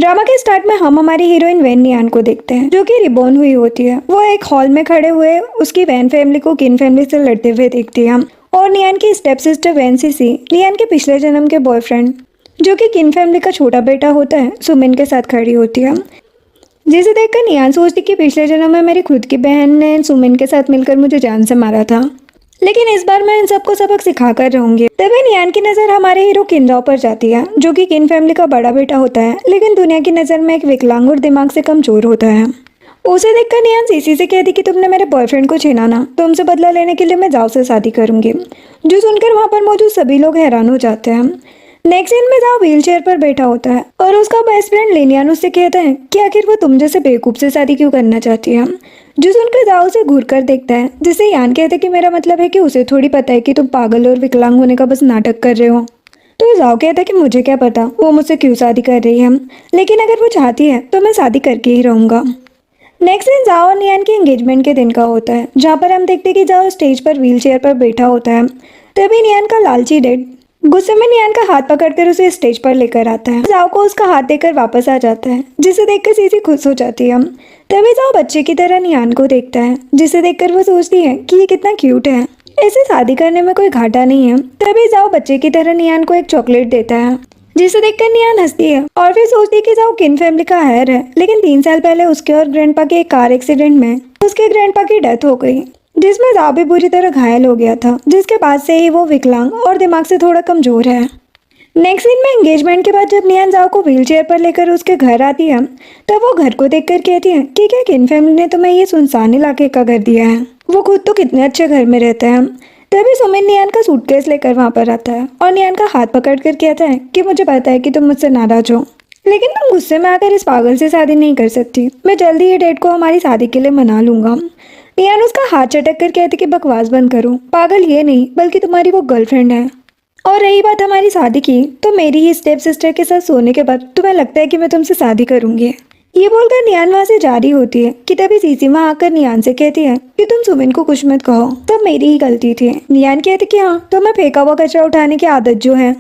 Drama के start में हम हमारी हीरोइन वैन नियान को देखते हैं जो कि रिबॉर्न हुई होती है। वो एक हॉल में खड़े हुए उसकी वैन फैमिली को किन फैमिली से लड़ते हुए देखती है और नियान की स्टेप सिस्टर वैन सीसी नियान के पिछले जन्म के बॉयफ्रेंड जो कि किन फैमिली का छोटा बेटा होता है सुमिन के साथ खड़ी होती है, जिसे देखकर नियान सोचती कि पिछले जन्म में मेरी खुद की बहन ने सुमिन के साथ मिलकर मुझे जान से मारा था, लेकिन इस बार मैं इन सबको सबक सिखा कर रहूंगी। तभी नियान की नजर हमारे हीरो किनराव पर जाती है जो कि किन फैमिली का बड़ा बेटा होता है, लेकिन दुनिया की नजर में एक विकलांग और दिमाग से कमजोर होता है। उसे देखकर नियान सीसी से कहती कि तुमने मेरे बॉयफ्रेंड को छीना ना, तुमसे बदला लेने के लिए मैं जाओ से शादी करूंगी। जो सुनकर वहां पर मौजूद सभी लोग हैरान हो जाते हैं। नेक्स्ट सीन में जाओ व्हील चेयर पर बैठा होता है और उसका बेस्ट फ्रेंड लिनियान उससे कहता है कि आखिर वो तुम जैसे बेवकूफ से शादी क्यों करना चाहती है। जो सुनकर जाओ उसे घूर कर देखता है, जिससे यान कहते कि मेरा मतलब है कि उसे थोड़ी पता है कि तुम पागल और विकलांग होने का बस नाटक कर रहे हो। तो जाओ कहता है कि मुझे क्या पता वो मुझसे क्यों शादी कर रही है, लेकिन अगर वो चाहती है तो मैं शादी करके ही रहूंगा। नेक्स्ट दिन जाओ और नियान के एंगेजमेंट के दिन का होता है, जहाँ पर हम देखते कि जाओ स्टेज पर व्हील चेयर पर बैठा होता है। तभी नियान का लालची डेड गुस्से में नियान का हाथ पकड़कर उसे स्टेज पर लेकर आता है। जाओ को उसका हाथ देकर वापस आ जाता है, जिसे देखकर सीसी खुश हो जाती है। तभी जाओ बच्चे की तरह नियान को देखता है, जिसे देखकर वो सोचती है कि ये कितना क्यूट है, इसे शादी करने में कोई घाटा नहीं है। तभी जाओ बच्चे की तरह नियान को एक चॉकलेट देता है, जिसे देखकर नियान हंसती है और फिर सोचती है कि जाओ किन फैमिली का हेयर है, लेकिन 3 साल पहले उसके और ग्रैंडपा के एक कार एक्सीडेंट में उसके ग्रैंडपा की डेथ हो गई, जिसमें जाओ भी बुरी तरह घायल हो गया था, जिसके बाद से ही वो विकलांग और दिमाग से थोड़ा कमजोर है। नेक्स्ट सीन में एंगेजमेंट के बाद जब नियान जाओ को व्हील चेयर पर लेकर उसके घर आती है, तब वो घर को देखकर कहती है कि क्या किन फैमिली ने तुम्हें ये सुनसान इलाके का घर दिया है, वो खुद तो कितने अच्छे घर में रहते हैं। तभी सुमिन नियान का सूटकेस लेकर वहां पर आता है और नियान का हाथ पकड़कर कहता है कि मुझे पता है कि तुम मुझसे नाराज हो, लेकिन तुम गुस्से में आकर इस पागल से शादी नहीं कर सकती। मैं जल्दी ही डेट को हमारी शादी के लिए मना लूंगा। नियान उसका हाथ चटक कर कहती कि बकवास बंद करो, पागल ये नहीं बल्कि तुम्हारी वो गर्लफ्रेंड है। और रही बात हमारी शादी की, तो मेरी ही स्टेप सिस्टर के साथ सोने के बाद तुम्हें लगता है कि मैं तुमसे शादी करूंगी। ये बोलकर नियान वहां से जारी होती है कि तभी सीसी वहां आकर नियान से कहती है कि तुम सुमिन को कुछ मत कहो, तब मेरी ही गलती थी। नियान कहती कि हाँ, तुम्हें फेंका हुआ कचरा उठाने की आदत जो है।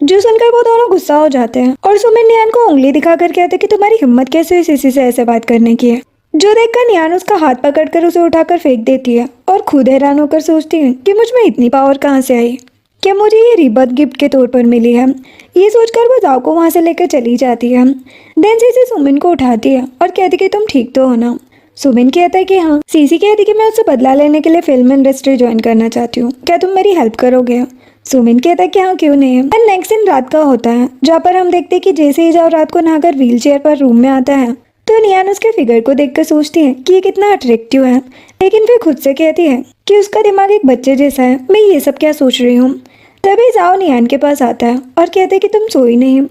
जो सुनकर वो दोनों गुस्सा हो जाते हैं और सुमिन नियान को उंगली दिखाकर कहते कि तुम्हारी हिम्मत कैसे हुई सीसी से ऐसे बात करने की है। जो देखकर नियान उसका हाथ पकड़कर उसे उठाकर फेंक देती है और खुद हैरान होकर सोचती है कि मुझ में इतनी पावर कहाँ से आई, क्या मुझे ये रिबर्थ गिफ्ट के तौर पर मिली है। ये सोचकर वो जाओ को वहां से लेकर चली जाती है। देन सीसी सुमिन को उठाती है और कहती कि तुम ठीक तो हो ना। सुमिन कहता है कि हाँ। सीसी कहती कि मैं उससे बदला लेने के लिए फिल्म इंडस्ट्री ज्वाइन करना चाहती हूँ, क्या तुम मेरी हेल्प करोगे। सुमिन कहता है कि हाँ क्यों नहीं। एंड नेक्स्ट दिन रात का होता है, जहाँ पर हम देखते हैं कि जैसे ही जाओ रात को नहाकर व्हील चेयर पर रूम में आता है, तो नियान उसके फिगर को देखकर सोचती है कि ये कितना अट्रैक्टिव है, लेकिन फिर खुद से कहती है कि उसका दिमाग एक बच्चे जैसा है, मैं ये सब क्या सोच रही हूँ। तभी जाओ नियान के पास आता है और कहते है कि तुम सोई नहीं।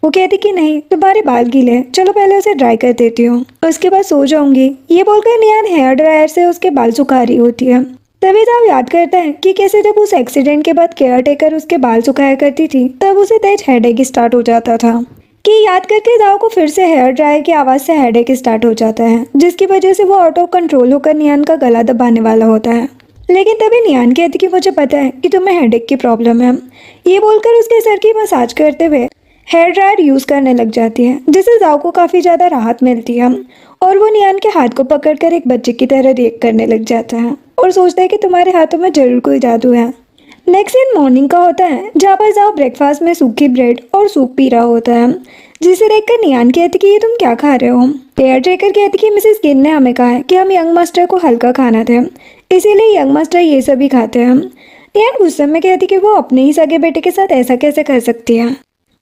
वो कहती कि नहीं, तुम्हारे बाल गीले हैं, चलो पहले उसे ड्राई कर देती हूँ, उसके बाद सो जाऊंगी। ये बोलकर नियान हेयर ड्रायर से उसके बाल सुखा रही होती है। तभी जाओ याद करता है कि कैसे जब उस एक्सीडेंट के बाद केयर टेकर उसके बाल सुखाया करती थी, तब उसे तेज हेडेक स्टार्ट हो जाता था। कि याद करके जाओ को फिर से हेयर ड्रायर की आवाज से हेडेक स्टार्ट हो जाता है, जिसकी वजह से वो ऑटो कंट्रोल होकर नियान का गला दबाने वाला होता है। लेकिन तभी नियान कहती कि मुझे पता है कि तुम्हें हेडेक की प्रॉब्लम है। ये बोलकर उसके सर की मसाज करते हुए हेयर ड्रायर यूज करने लग जाती है, जिससे जाओ को काफी ज्यादा राहत मिलती है और वो नियान के हाथ को पकड़कर एक बच्चे की तरह रिएक्ट करने लग जाता है और सोचता है कि तुम्हारे हाथों में जरूर कोई जादू है। नेक्स्ट दिन मॉर्निंग का होता है, जहाँ पर जाओ ब्रेकफास्ट में सूखी ब्रेड और सूप पी रहा होता है, जिसे देखकर नियान कहती कि ये तुम क्या खा रहे हो। हेयर ट्रेकर कहती कि मिसेस किन ने हमें कहा है कि हम यंग मास्टर को हल्का खाना थे, इसीलिए यंग मास्टर ये सभी खाते हैं। नियान गुस्से में कहती कि वो अपने ही सगे बेटे के साथ ऐसा कैसे कर सकती है।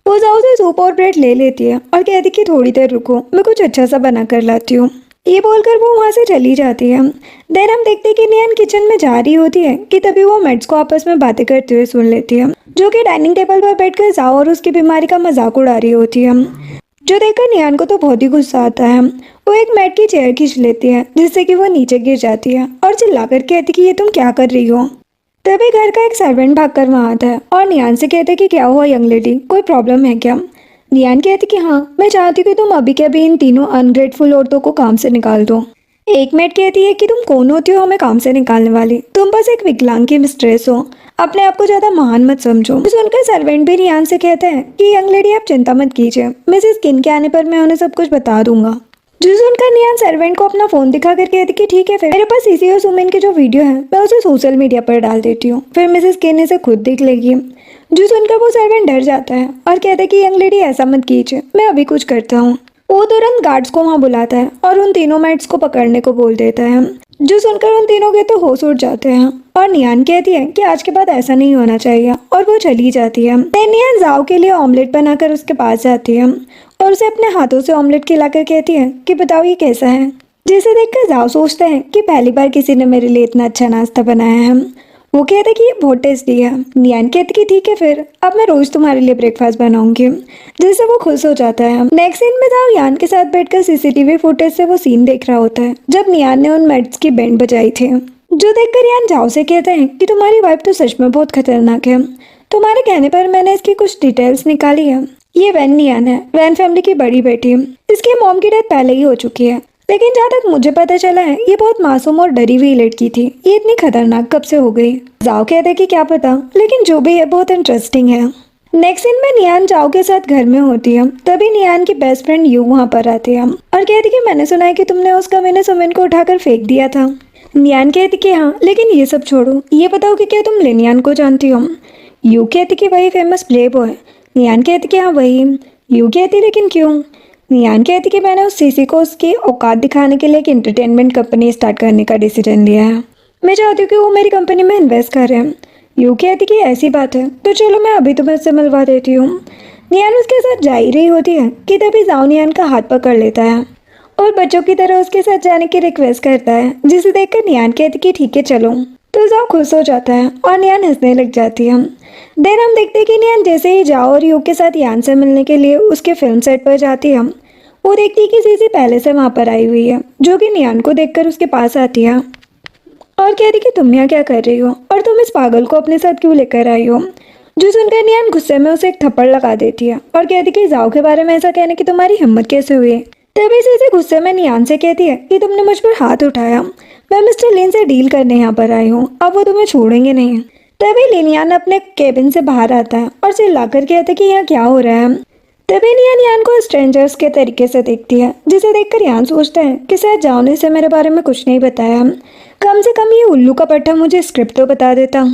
वो जाओ से सूप और ब्रेड ले लेती है और कहती कि थोड़ी देर रुको, मैं कुछ अच्छा सा बना कर लाती हूँ। ये बोलकर वो वहां से चली जाती है। देन हम देखते कि नियान किचन में जा रही होती है कि तभी वो मेड्स को आपस में बातें करते हुए सुन लेती है, जो कि डाइनिंग टेबल पर बैठकर जाओ और उसकी बीमारी का मजाक उड़ा रही होती है। जो देखकर नियान को तो बहुत ही गुस्सा आता है। वो एक मेड की चेयर खींच लेती है, जिससे कि वो नीचे गिर जाती है और चिल्लाकर कहती कि ये तुम क्या कर रही हो। तभी घर का एक सर्वेंट भागकर वहां आता है और नियान से कहते कि क्या हुआ यंग लेडी, कोई प्रॉब्लम है क्या। नियान कहती कि हाँ, मैं चाहती हूँ कि तुम अभी के अभी इन तीनों अनग्रेटफुल औरतों को काम से निकाल दो। एक मेड कहती है कि तुम कौन होती हो हमें काम से निकालने वाली, तुम बस एक विकलांग की मिस्ट्रेस हो, अपने आप को ज्यादा महान मत समझो। सुनकर सर्वेंट भी नियान से कहते हैं कि यंग लेडी आप चिंता मत कीजिए, मिसेस किन के आने पर मैं उन्हें सब कुछ बता दूंगा। जो सुनकर नियान सर्वेंट को अपना फोन दिखा कर कहती कि ठीक है, फिर मेरे पास सीसी और सुमिन की जो वीडियो है मैं उसे सोशल मीडिया पर डाल देती हूँ, फिर मिसेस किन इसे खुद देख लेगी। जो सुनकर वो सर्वेंट डर जाता है और कहता है कि यंग लेडी ऐसा मत कीजिए, मैं अभी कुछ करता हूँ। वो तुरंत गार्ड्स को वहाँ बुलाता है और उन तीनों मैट्स को पकड़ने को बोल देता है। जो सुनकर उन तीनों के तो होश उड़ जाते हैं और नियान कहती है कि आज के बाद ऐसा नहीं होना चाहिए और वो चली जाती है। नियान जाओ के लिए ऑमलेट बनाकर उसके पास जाती है और उसे अपने हाथों से ऑमलेट खिलाकर कहती है कि बताओ ये कैसा है। जिसे देखकर जाओ सोचते हैं कि पहली बार किसी ने मेरे लिए इतना अच्छा नाश्ता बनाया है। वो कहते कि ये बहुत टेस्टी है। नियान कहती कि ठीक है, फिर अब मैं रोज तुम्हारे लिए ब्रेकफास्ट बनाऊंगी, जिससे वो खुश हो जाता है। नेक्स्ट सीन में जाओ यान के साथ बैठकर सीसीटीवी फुटेज से वो सीन देख रहा होता है जब नियान ने उन मेड्स की बैंड बजाई थी। जो देखकर यान जाओ से कहते हैं कि तुम्हारी वाइफ तो सच में बहुत खतरनाक है, तुम्हारे कहने पर मैंने इसकी कुछ डिटेल्स निकाली है। ये वैन नियान है, वैन फैमिली की बड़ी बेटी। इसकी मॉम की डेथ पहले ही हो चुकी है, लेकिन जहाँ तक मुझे पता चला है ये बहुत मासूम और डरी हुई लड़की थी। ये इतनी खतरनाक कब से हो गई? जाओ कहते कि क्या पता, लेकिन जो भी है बहुत इंटरेस्टिंग है। नेक्स्ट सीन में नियान जाओ के साथ घर में होती है। तभी नियान की बेस्ट फ्रेंड यू वहाँ पर आती है और कहती कि मैंने सुना है कि तुमने उस कमरे में सुमिन को उठाकर फेंक दिया था। नियान कहती कि हाँ, लेकिन ये सब छोड़ो, ये बताओ कि क्या तुम लिनियान को जानती हो? यू कहती कि वही फेमस प्ले बॉय। नियान कहती कि हाँ वही। यू कहती लेकिन क्यों? नियान कहती कि मैंने उस सीसी को उसकी औकात दिखाने के लिए एक एंटरटेनमेंट कंपनी स्टार्ट करने का डिसीजन लिया है। मैं चाहती हूँ कि वो मेरी कंपनी में इन्वेस्ट करें। यू कहती कि ऐसी बात है तो चलो मैं अभी तुम्हें उससे मिलवा देती हूँ। नियान उसके साथ जा ही रही होती है कि तभी जाओ नियान का हाथ पकड़ लेता है और बच्चों की तरह उसके साथ जाने की रिक्वेस्ट करता है, जिसे देखकर नियान कहती कि ठीक है चलो। तो जाओ खुश हो जाता है और नियान हंसने लग जाती है। देन हम देखते हैं कि नियान जैसे ही जाओ और यू के साथ यान से मिलने के लिए उसके फिल्म सेट पर जाती है, वो देखती है कि सीसी पहले से वहाँ पर आई हुई है, जो कि नियान को देखकर उसके पास आती है और कहती कि तुम यहाँ क्या कर रही हो और तुम इस पागल को अपने साथ क्यों लेकर आई हो। जो सुनकर नियान गुस्से में उसे एक थप्पड़ लगा देती है और कहती कि जाओ के बारे में ऐसा कहने की तुम्हारी हिम्मत कैसे हुई। तभी सीसी गुस्से में नियान से कहती है कि तुमने मुझ पर हाथ उठाया, मैं मिस्टर लिन से डील करने यहाँ पर आई हूँ, अब वो तुम्हें छोड़ेंगे नहीं। तभी लिनियान अपने केबिन से बाहर आता है और चिल्लाकर कहता है कि यहाँ क्या हो रहा है। तभी नियान यान को स्ट्रेंजर्स के तरीके से देखती है, जिसे देखकर यान सोचता है कि शायद जाओ ने से मेरे बारे में कुछ नहीं बताया, कम से कम ये उल्लू का पट्टा मुझे स्क्रिप्ट तो बता देता।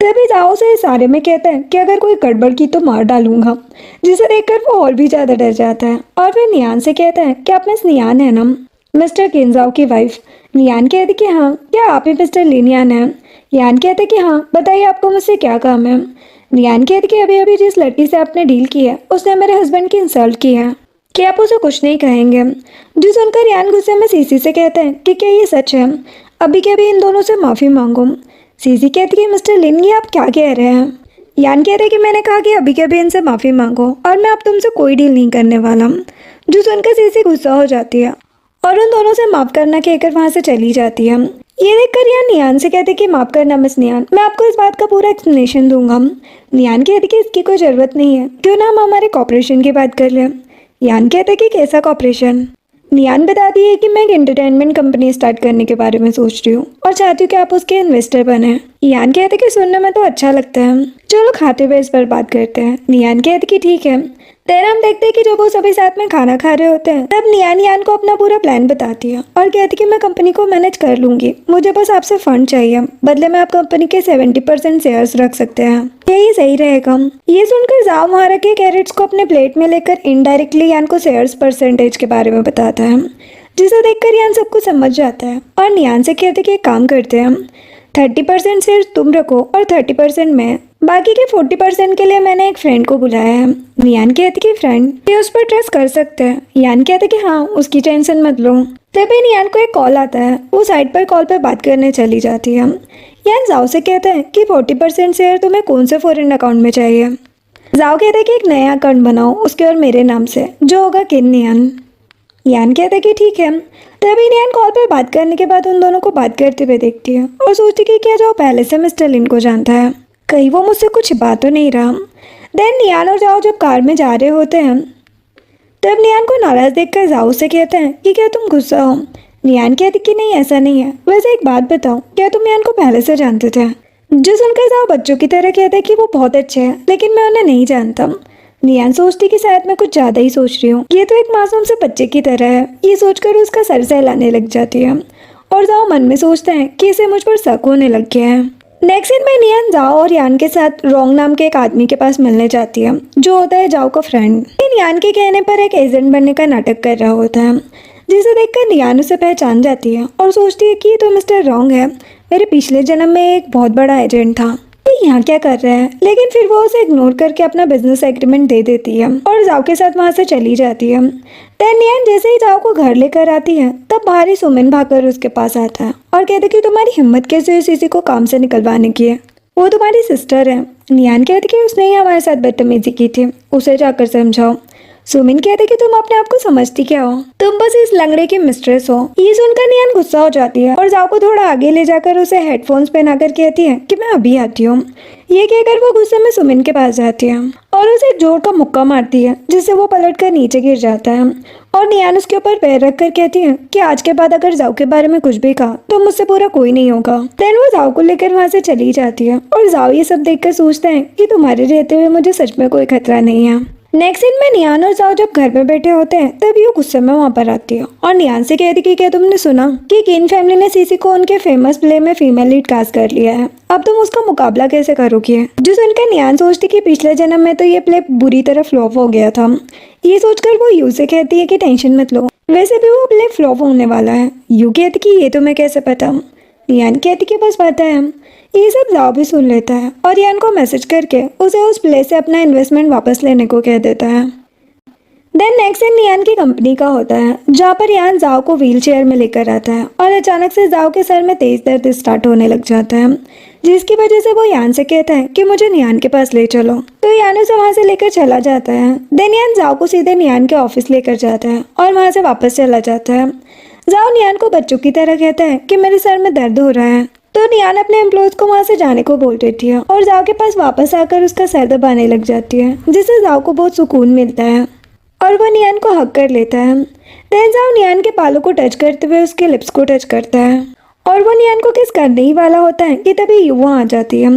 तभी जाओ से इस सारे में कहता है कि अगर कोई गड़बड़ की तो मार डालूंगा, जिसे देखकर वो और भी ज्यादा डर जाता है और फिर नियान से कहता है कि आप मिस नियान है ना, मिस्टर किंजाओ की वाइफ। नियान कहती कि हाँ, क्या आप ही मिस्टर लिनियान हैं? यान कहते कि हाँ, बताइए आपको मुझसे क्या काम है। नियान कहती कि अभी अभी जिस लड़की से आपने डील की है उसने मेरे हस्बैंड की इंसल्ट की है, कि आप उसे कुछ नहीं कहेंगे। जो सुनकर यान गुस्से में सीसी से कहते हैं कि क्या ये सच है, अभी के अभी इन दोनों से माफ़ी मांगो। सीसी कहती कि मिस्टर लिन ये आप क्या कह रहे हैं? यान कहते हैं कि मैंने कहा कि अभी के अभी इनसे माफ़ी मांगो और मैं अब तुमसे कोई डील नहीं करने वाला। जो सुनकर सीसी गुस्सा हो जाती है और उन दोनों से माफ़ करना कहकर वहाँ से चली जाती है। ये देखकर यान नियान से कहते कि माफ़ करना मिस नियान, मैं आपको इस बात का पूरा एक्सप्लेनेशन दूंगा। नियान कहती कि इसकी कोई ज़रूरत नहीं है, क्यों ना हम हमारे कॉपरेशन की बात कर लें। यान कहते कि कैसा कॉपरेशन? नियान बताती है कि मैं एक एंटरटेनमेंट कंपनी स्टार्ट करने के बारे में सोच रही हूँ और चाहती हूँ कि आप उसके इन्वेस्टर बने। यान कहते कि सुनने में तो अच्छा लगता है, चलो खाते हुए इस पर बात करते हैं। नियान कहते कि ठीक है। देर हम देखते हैं कि जब वो सभी साथ में खाना खा रहे होते हैं तब नियान यान को अपना पूरा प्लान बताती है और कहती कि मैं कंपनी को मैनेज कर लूंगी, मुझे बस आपसे फंड चाहिए, बदले में आप कंपनी के 70% शेयर्स रख सकते हैं, यही सही रहेगा। ये सुनकर जाओ वहाँ रखे कैरेट्स को अपने प्लेट में लेकर इनडायरेक्टली यान को शेयर्स परसेंटेज के बारे में बताता है, जिसे देखकर यान सब कुछ समझ जाता है और नियान से कहते कि एक काम करते हैं, 30% शेयर तुम रखो और 30% मैं, बाकी के 40% के लिए मैंने एक फ्रेंड को बुलाया है। नियान कहती कि फ्रेंड, ये उस पर ट्रस्ट कर सकते हैं। यान कहते कि हाँ, उसकी टेंशन मत लो। तभी नियान को एक कॉल आता है, वो साइड पर कॉल पर बात करने चली जाती है। यान जाओ से कहता है कि 40% शेयर तुम्हें कौन से फॉरेन अकाउंट में चाहिए। जाओ कहते कि एक नया अकाउंट बनाओ उसके और मेरे नाम से, जो होगा किन नियान। यान कहता है कि ठीक है। तभी नियान कॉल पर बात करने के बाद उन दोनों को बात करते हुए देखती है और सोचती कि क्या जाओ पहले से मिस्टर लिन को जानता है, कहीं वो मुझसे कुछ बात तो नहीं रहा। देन नियान और जाओ जब कार में जा रहे होते हैं तब नियान को नाराज देखकर जाओ से कहते हैं कि क्या तुम गुस्सा हो। नियान कहती कि नहीं ऐसा नहीं है, वैसे एक बात बताओ, क्या तुम नियान को पहले से जानते थे? जो सुनकर जाओ बच्चों की तरह कहते कि वो बहुत अच्छे हैं, लेकिन मैं उन्हें नहीं जानता। नियान सोचती कि शायद मैं कुछ ज्यादा ही सोच रही हूँ, ये तो एक मासूम से बच्चे की तरह है। ये सोचकर उसका सर सहलाने लग जाती है और जाओ मन में सोचता है कि इसे मुझ पर शक होने लग गया है। नेक्स्ट सीन में नियान जाओ और यान के साथ रोंग नाम के एक आदमी के पास मिलने जाती है, जो होता है जाओ का फ्रेंड। यान के कहने पर एक एजेंट बनने का नाटक कर रहा होता है, जिसे देखकर नियान उसे पहचान जाती है और सोचती है कि ये तो मिस्टर रोंग है, मेरे पिछले जन्म में एक बहुत बड़ा एजेंट था। ये यहाँ क्या कर रहा है, लेकिन फिर वो उसे इग्नोर करके अपना बिजनेस एग्रीमेंट दे देती है और जाओ के साथ वहाँ से चली जाती है। नियान जैसे ही जाओ को घर लेकर आती है, तब भारी सुमिन भागकर उसके पास आता है और कहते कि तुम्हारी हिम्मत कैसे हुई किसी को काम से निकलवाने की है, वो तुम्हारी सिस्टर है। नियान कहती कि उसने ही हमारे साथ बदतमीजी की थी, उसे जाकर समझाओ। सुमिन कहते कि तुम अपने आप को समझती क्या हो, तुम बस इस लंगड़े की मिस्ट्रेस हो। ये सुनकर नियान गुस्सा हो जाती है और जाओ को थोड़ा आगे ले जाकर उसे हेडफोन्स पहनाकर कहती है कि मैं अभी आती हूँ। ये कहकर वो गुस्से में सुमिन के पास जाती है और उसे एक जोर का मुक्का मारती है, जिससे वो पलटकर नीचे गिर जाता है। और नियान उसके ऊपर पैर रखकर कहती है कि आज के बाद अगर जाओ के बारे में कुछ भी कहा तो मुझसे पूरा कोई नहीं होगा। देन वो जाओ को लेकर वहाँ से चली जाती है और जाओ ये सब देखकर सोचता है कि तुम्हारे रहते हुए मुझे सच में कोई खतरा नहीं है। नेक्स्ट सीन में नियान और जाओ जब घर में बैठे होते हैं, तब ये गुस्से में वहाँ पर आती है और नियान से कहती कि क्या तुमने सुना कि किन फैमिली ने सीसी को उनके फेमस प्ले में फीमेल लीड कास्ट कर लिया है, अब तुम उसका मुकाबला कैसे करोगी। जो सुनकर नियान सोचती कि पिछले जन्म में तो ये प्ले बुरी तरह फ्लॉप हो गया था। ये सोचकर वो यू से कहती है कि टेंशन मत लो, वैसे भी वो प्ले फ्लॉप होने वाला है। यू कहती कि ये तुम्हें कैसे पता। नियान कहती कि बस पता है। ये सब जाओ भी सुन लेता है और यान को मैसेज करके उसे उस प्ले से अपना इन्वेस्टमेंट वापस लेने को कह देता है। देन नेक्स्ट सीन नियान की कंपनी का होता है, जहाँ पर यान जाओ को व्हील चेयर में लेकर आता है और अचानक से जाओ के सर में तेज दर्द स्टार्ट होने लग जाता है, जिसकी वजह से वो यान से कहता है कि मुझे नियान के पास ले चलो। तो यान उसे वहाँ से लेकर चला जाता है। देन यान जाओ को सीधे नियान के ऑफिस लेकर जाता है और वहाँ से वापस चला जाता है। जाओ नियान को बच्चों की तरह कहता है कि मेरे सर में दर्द हो रहा है, तो नियान अपने एम्प्लॉयज को वहाँ से जाने को बोल देती है और जाओ के पास वापस आकर उसका सर दबाने लग जाती है, जिससे जाओ को बहुत सुकून मिलता है और वो नियान को हक कर लेता है। देन जाओ नियान के बालों को टच करते हुए उसके लिप्स को टच करता है और वो नियान को किस करने ही वाला होता है कि तभी यू वहाँ आ जाती है,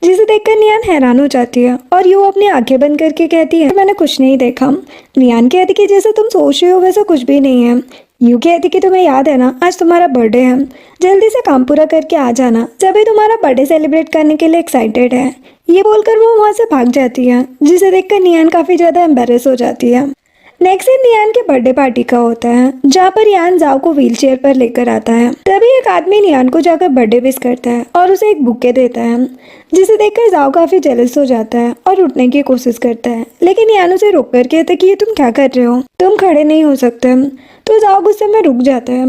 जिसे देखकर नियान हैरान हो जाती है और यू अपनी आंखें बंद करके कहती है मैंने कुछ नहीं देखा। नियान कहती कि जैसे तुम सोच रही हो वैसा कुछ भी नहीं है। यू कहती कि तुम्हें याद है ना, आज तुम्हारा बर्थडे है, जल्दी से काम पूरा करके आ जाना, सभी तुम्हारा बर्थडे सेलिब्रेट करने के लिए एक्साइटेड है। ये बोलकर वो वहाँ से भाग जाती है, जिसे देखकर नियान काफी ज्यादा एम्बेरस हो जाती है। नेक्स्ट दिन नियान के बर्थडे पार्टी का होता है, जहाँ पर यान जाओ को व्हील चेयर पर लेकर आता है। तभी एक आदमी नियान को जाकर बर्थडे विश करता है और उसे एक बुके देता है, जिसे देखकर जाओ काफी जेलस हो जाता है और उठने की कोशिश करता है, लेकिन यान उसे रोक कर कहता है कि ये तुम क्या कर रहे हो, तुम खड़े नहीं हो सकते। तो जाओ गुस्से में रुक जाता है।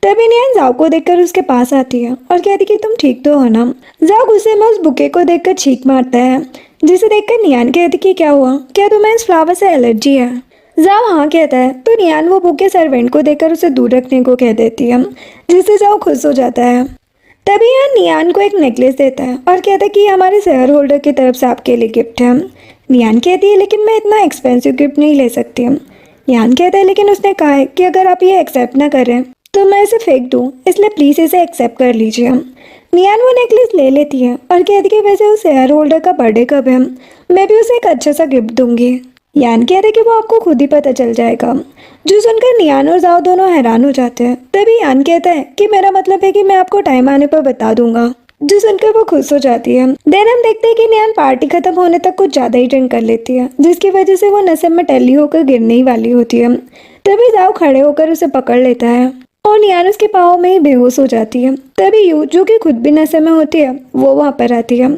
तभी नियान जाओ को देखकर उसके पास आती है और कहती कि तुम ठीक तो हो ना। जाओ गुस्से में उस बुके को देखकर छींक मारता है, जिसे देखकर नियान कहती कि क्या हुआ, क्या तुम्हें इस फ्लावर से एलर्जी है। जाओ हाँ कहता है, तो नियान वो बुके सर्वेंट को देकर उसे दूर रखने को कह देती है, जिससे जाओ खुश हो जाता है। तभी यान नियान को एक नेकलेस देता है और कहता है कि ये हमारे शेयर होल्डर की तरफ से आपके लिए गिफ्ट है। नियान कहती है लेकिन मैं इतना एक्सपेंसिव गिफ्ट नहीं ले सकती। यान कहता है लेकिन उसने कहा है कि अगर आप ये एक्सेप्ट ना करें तो मैं इसे फेंक दूं, इसलिए प्लीज इसे एक्सेप्ट कर लीजिए। नियान वो नेकलेस ले लेती है और कहती कि वैसे उस शेयर होल्डर का बर्थडे कब है, मैं भी उसे एक अच्छा सा गिफ्ट दूंगी। यान कहते कि वो आपको खुद ही पता चल जाएगा। जो सुनकर नियान और जाओ दोनों हैरान हो जाते हैं। तभी यान कहता है कि मेरा मतलब है कि मैं आपको टाइम आने पर बता दूंगा। जो सुनकर वो खुश हो जाती है। देन हम देखते हैं कि नियान पार्टी खत्म होने तक कुछ ज्यादा ही ड्रिंक कर लेती है, जिसकी वजह से वो नशे में टल्ली होकर गिरने ही वाली होती है। तभी जाओ खड़े होकर उसे पकड़ लेता है और नियान उसके पाँव में ही बेहोश हो जाती है। तभी यू जो कि खुद भी नशे में होती है वो वहाँ पर आती है,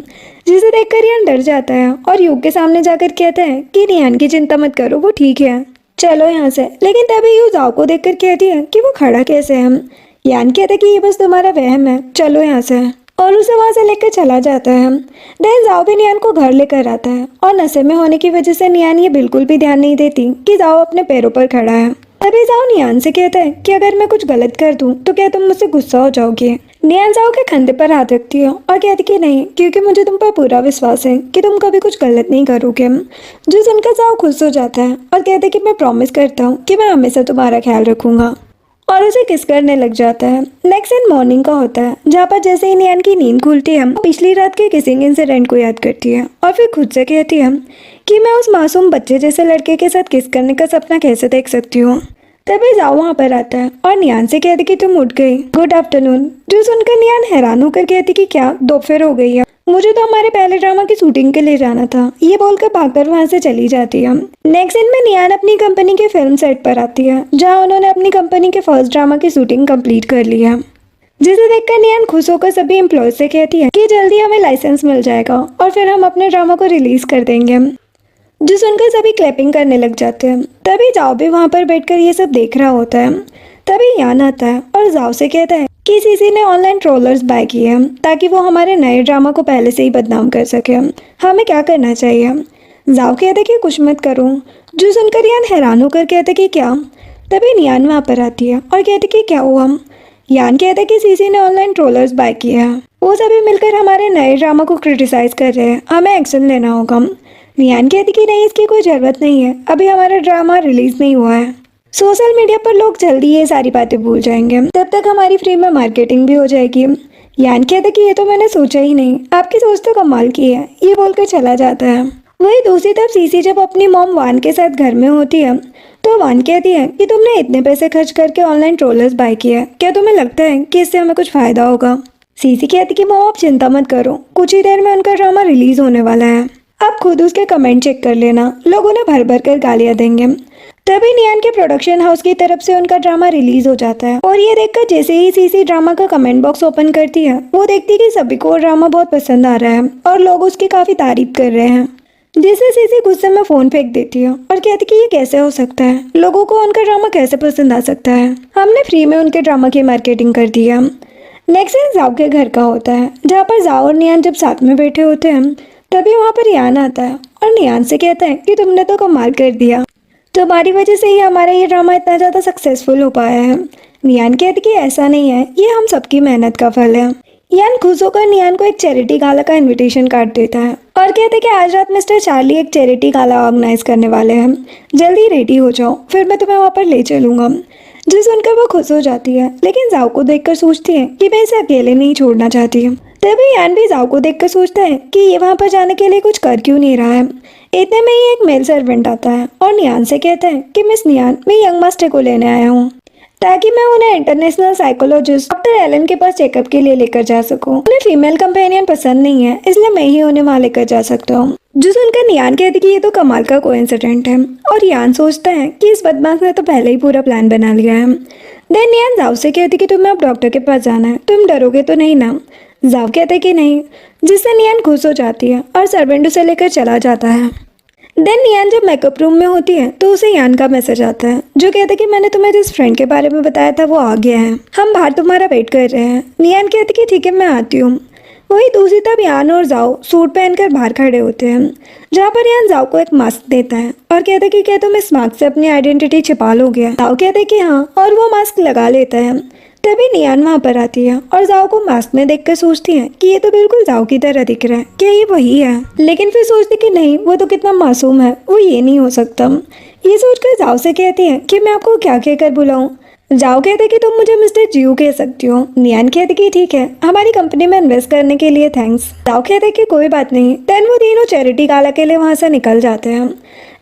जिसे देखकर यान डर जाता है और यू के सामने जाकर कहता है कि नियान की चिंता मत करो, वो ठीक है, चलो यहाँ से। लेकिन तभी यू जाओ को देखकर कहती है कि वो खड़ा कैसे है। यान कहता है कि ये बस तुम्हारा वहम है, चलो यहाँ से, और उसे वहाँ से लेकर चला जाता है। देन जाओ भी नियान को घर लेकर आता है और नशे में होने की वजह से नियान ये बिल्कुल भी ध्यान नहीं देती कि जाओ अपने पैरों पर खड़ा है। तभी जाओ नियान से कहता है कि अगर मैं कुछ गलत कर दूं तो क्या तुम मुझसे गुस्सा हो जाओगे। नियान जाओ के कंधे पर हाथ रखती है और कहती कि नहीं, क्योंकि मुझे तुम पर पूरा विश्वास है कि तुम कभी कुछ गलत नहीं करोगे। जो सुनकर जाओ खुश हो जाता है और कहते कि मैं प्रॉमिस करता हूँ कि मैं हमेशा तुम्हारा ख्याल रखूंगा। और उसे किस करने लग जाता है। नेक्स्ट दिन मॉर्निंग का होता है, जहाँ पर जैसे ही नियान की नींद खुलती है वो पिछली रात के किसिंग इंसिडेंट को याद करती है और फिर खुद से कहती है कि मैं उस मासूम बच्चे जैसे लड़के के साथ किस करने का सपना कैसे देख सकती हूँ। तभी जाओ वहाँ पर आता है और नियान से कहती कि तुम उठ गई, गुड आफ्टरनून। जो सुनकर नियान हैरान होकर कहती कि क्या दोपहर हो गई है, मुझे तो हमारे पहले ड्रामा की शूटिंग के लिए जाना था। ये बोलकर भागकर वहाँ से चली जाती है। नेक्स्ट दिन में नियान अपनी कंपनी के फिल्म सेट पर आती है, जहाँ उन्होंने अपनी कंपनी के फर्स्ट ड्रामा की शूटिंग कंप्लीट कर ली है, जिसे देखकर नियान खुश होकर सभी एम्प्लॉय से कहती है कि जल्दी हमें लाइसेंस मिल जाएगा और फिर हम अपने ड्रामा को रिलीज कर देंगे, जो सुनकर सभी क्लैपिंग करने लग जाते हैं। तभी जाओ भी वहाँ पर बैठकर ये सब देख रहा होता है। तभी यान आता है और जाओ से कहता है कि सीसी ने ऑनलाइन ट्रोलर्स बाय किए हैं ताकि वो हमारे नए ड्रामा को पहले से ही बदनाम कर सके। हमें क्या करना चाहिए? जाओ कहता है कि कुछ मत करो। जो सुनकर यान हैरान होकर कहता है कि क्या? तभी नियान वहाँ पर आती है और कहती कि क्या हुआ? यान कहता है कि सीसी ने ऑनलाइन ट्रोलर्स बाय किए हैं, वो सभी मिलकर हमारे नए ड्रामा को क्रिटिसाइज कर रहे हैं, हमें एक्शन लेना होगा। नियान कहती कि नहीं, इसकी कोई ज़रूरत नहीं है, अभी हमारा ड्रामा रिलीज नहीं हुआ है। सोशल मीडिया पर लोग जल्दी ये सारी बातें भूल जाएंगे, तब तक हमारी फ्री में मार्केटिंग भी हो जाएगी। यान कहता कि ये तो मैंने सोचा ही नहीं, आपकी सोच तो कमाल की है। ये बोलकर चला जाता है। वही दूसरी तरफ सीसी जब अपनी मॉम वान के साथ घर में होती है तो वान कहती है कि तुमने इतने पैसे खर्च करके ऑनलाइन ट्रोलर्स बाय किया, क्या तुम्हें लगता है कि इससे हमें कुछ फायदा होगा? सीसी कहती कि मॉम आप चिंता मत करो, कुछ ही देर में उनका ड्रामा रिलीज होने वाला है, आप खुद उसके कमेंट चेक कर लेना, लोग उन्हें भर भर कर गालियां देंगे। तभी नियान के प्रोडक्शन हाउस की तरफ से उनका ड्रामा रिलीज हो जाता है और ये देखकर जैसे ही सीसी ड्रामा का कमेंट बॉक्स ओपन करती है वो देखती है कि सभी को ड्रामा बहुत पसंद आ रहा है और लोग उसकी काफी तारीफ कर रहे हैं, जिससे सीसी गुस्से में फोन फेंक देती है और कहती कि ये कैसे हो सकता है, लोगों को उनका ड्रामा कैसे पसंद आ सकता है, हमने फ्री में उनके ड्रामा की मार्केटिंग कर दी है। नेक्स्ट सीन जाओ के घर का होता है, जहाँ पर जाओ और नियान जब साथ में बैठे होते हैं तभी वहाँ पर यान आता है और नियान से कहता है कि तुमने तो कमाल कर दिया, तुम्हारी वजह से ही हमारा ये ड्रामा इतना ज़्यादा सक्सेसफुल हो पाया है। नियान कहती कि ऐसा नहीं है, ये हम सबकी मेहनत का फल है। यान खुश होकर नियान को एक चैरिटी गाला का इनविटेशन कार्ड देता है और कहते हैं कि आज रात मिस्टर चार्ली एक चैरिटी गाला ऑर्गेनाइज करने वाले हैं, जल्दी रेडी हो जाओ, फिर मैं तुम्हें वहाँ पर ले चलूँगा। जो सुनकर वो खुश हो जाती है, लेकिन जाओ को देखकर सोचती है कि मैं इसे अकेले नहीं छोड़ना चाहती। तभी यान भी जाओ को देखकर सोचता है कि ये वहाँ पर जाने के लिए कुछ कर क्यों नहीं रहा है। इतने में ही एक मेल सर्वेंट आता है और नियान से कहता है कि मिस नियान, मैं यंग मास्टर को लेने आया हूँ ताकि मैं उन्हें इंटरनेशनल साइकोलॉजिस्ट डॉक्टर एलन के पास चेकअप के लिए लेकर जा सकूं। उन्हें फीमेल कंपेनियन पसंद नहीं है, इसलिए मैं ही उन्हें वहाँ लेकर जा सकता हूँ। जो सुनकर नियान कहती कि ये तो कमाल का कोइंसिडेंट है और यान सोचता है कि इस बदमाश ने तो पहले ही पूरा प्लान बना लिया है। देन नियान जाओ से कहती कि तुम्हें अब डॉक्टर के पास जाना है, तुम डरोगे तो नहीं ना? जाओ कहते कि नहीं, जिससे नियान खुश हो जाती है और सर्वेंट उसे लेकर चला जाता है। देन नियान जब मेकअप रूम में होती है तो उसे यान का मैसेज आता है जो कहता है कि मैंने तुम्हें जिस फ्रेंड के बारे में बताया था वो आ गया है, हम बाहर तुम्हारा वेट कर रहे हैं। नियान कहती कि ठीक है, मैं आती हूँ। वही दूसरी तरफ यान और जाओ सूट पहनकर बाहर खड़े होते हैं, जहाँ पर यान जाओ को एक मास्क देता है और कहता है कि क्या तुम इस मास्क से अपनी आइडेंटिटी छिपा लोगे? जाओ कहते कि हाँ और वो मास्क लगा लेता है। तभी नियान वहाँ पर आती है और जाओ को मास्क में देखकर सोचती है कि ये तो बिल्कुल जाओ की तरह दिख रहा है, क्या ये वही है? लेकिन फिर सोचती कि नहीं, वो तो कितना मासूम है, वो ये नहीं हो सकता। ये सोचकर जाओ से कहती है कि मैं आपको क्या कहकर बुलाऊं? जाओ कहते कि तुम मुझे मिस्टर जियो कह सकती हो। नियान कहती कि ठीक है, हमारी कंपनी में इन्वेस्ट करने के लिए थैंक्स। जाओ कहते कि कोई बात नहीं। देन वो तीनों चैरिटी गाला के लिए वहाँ से निकल जाते हैं।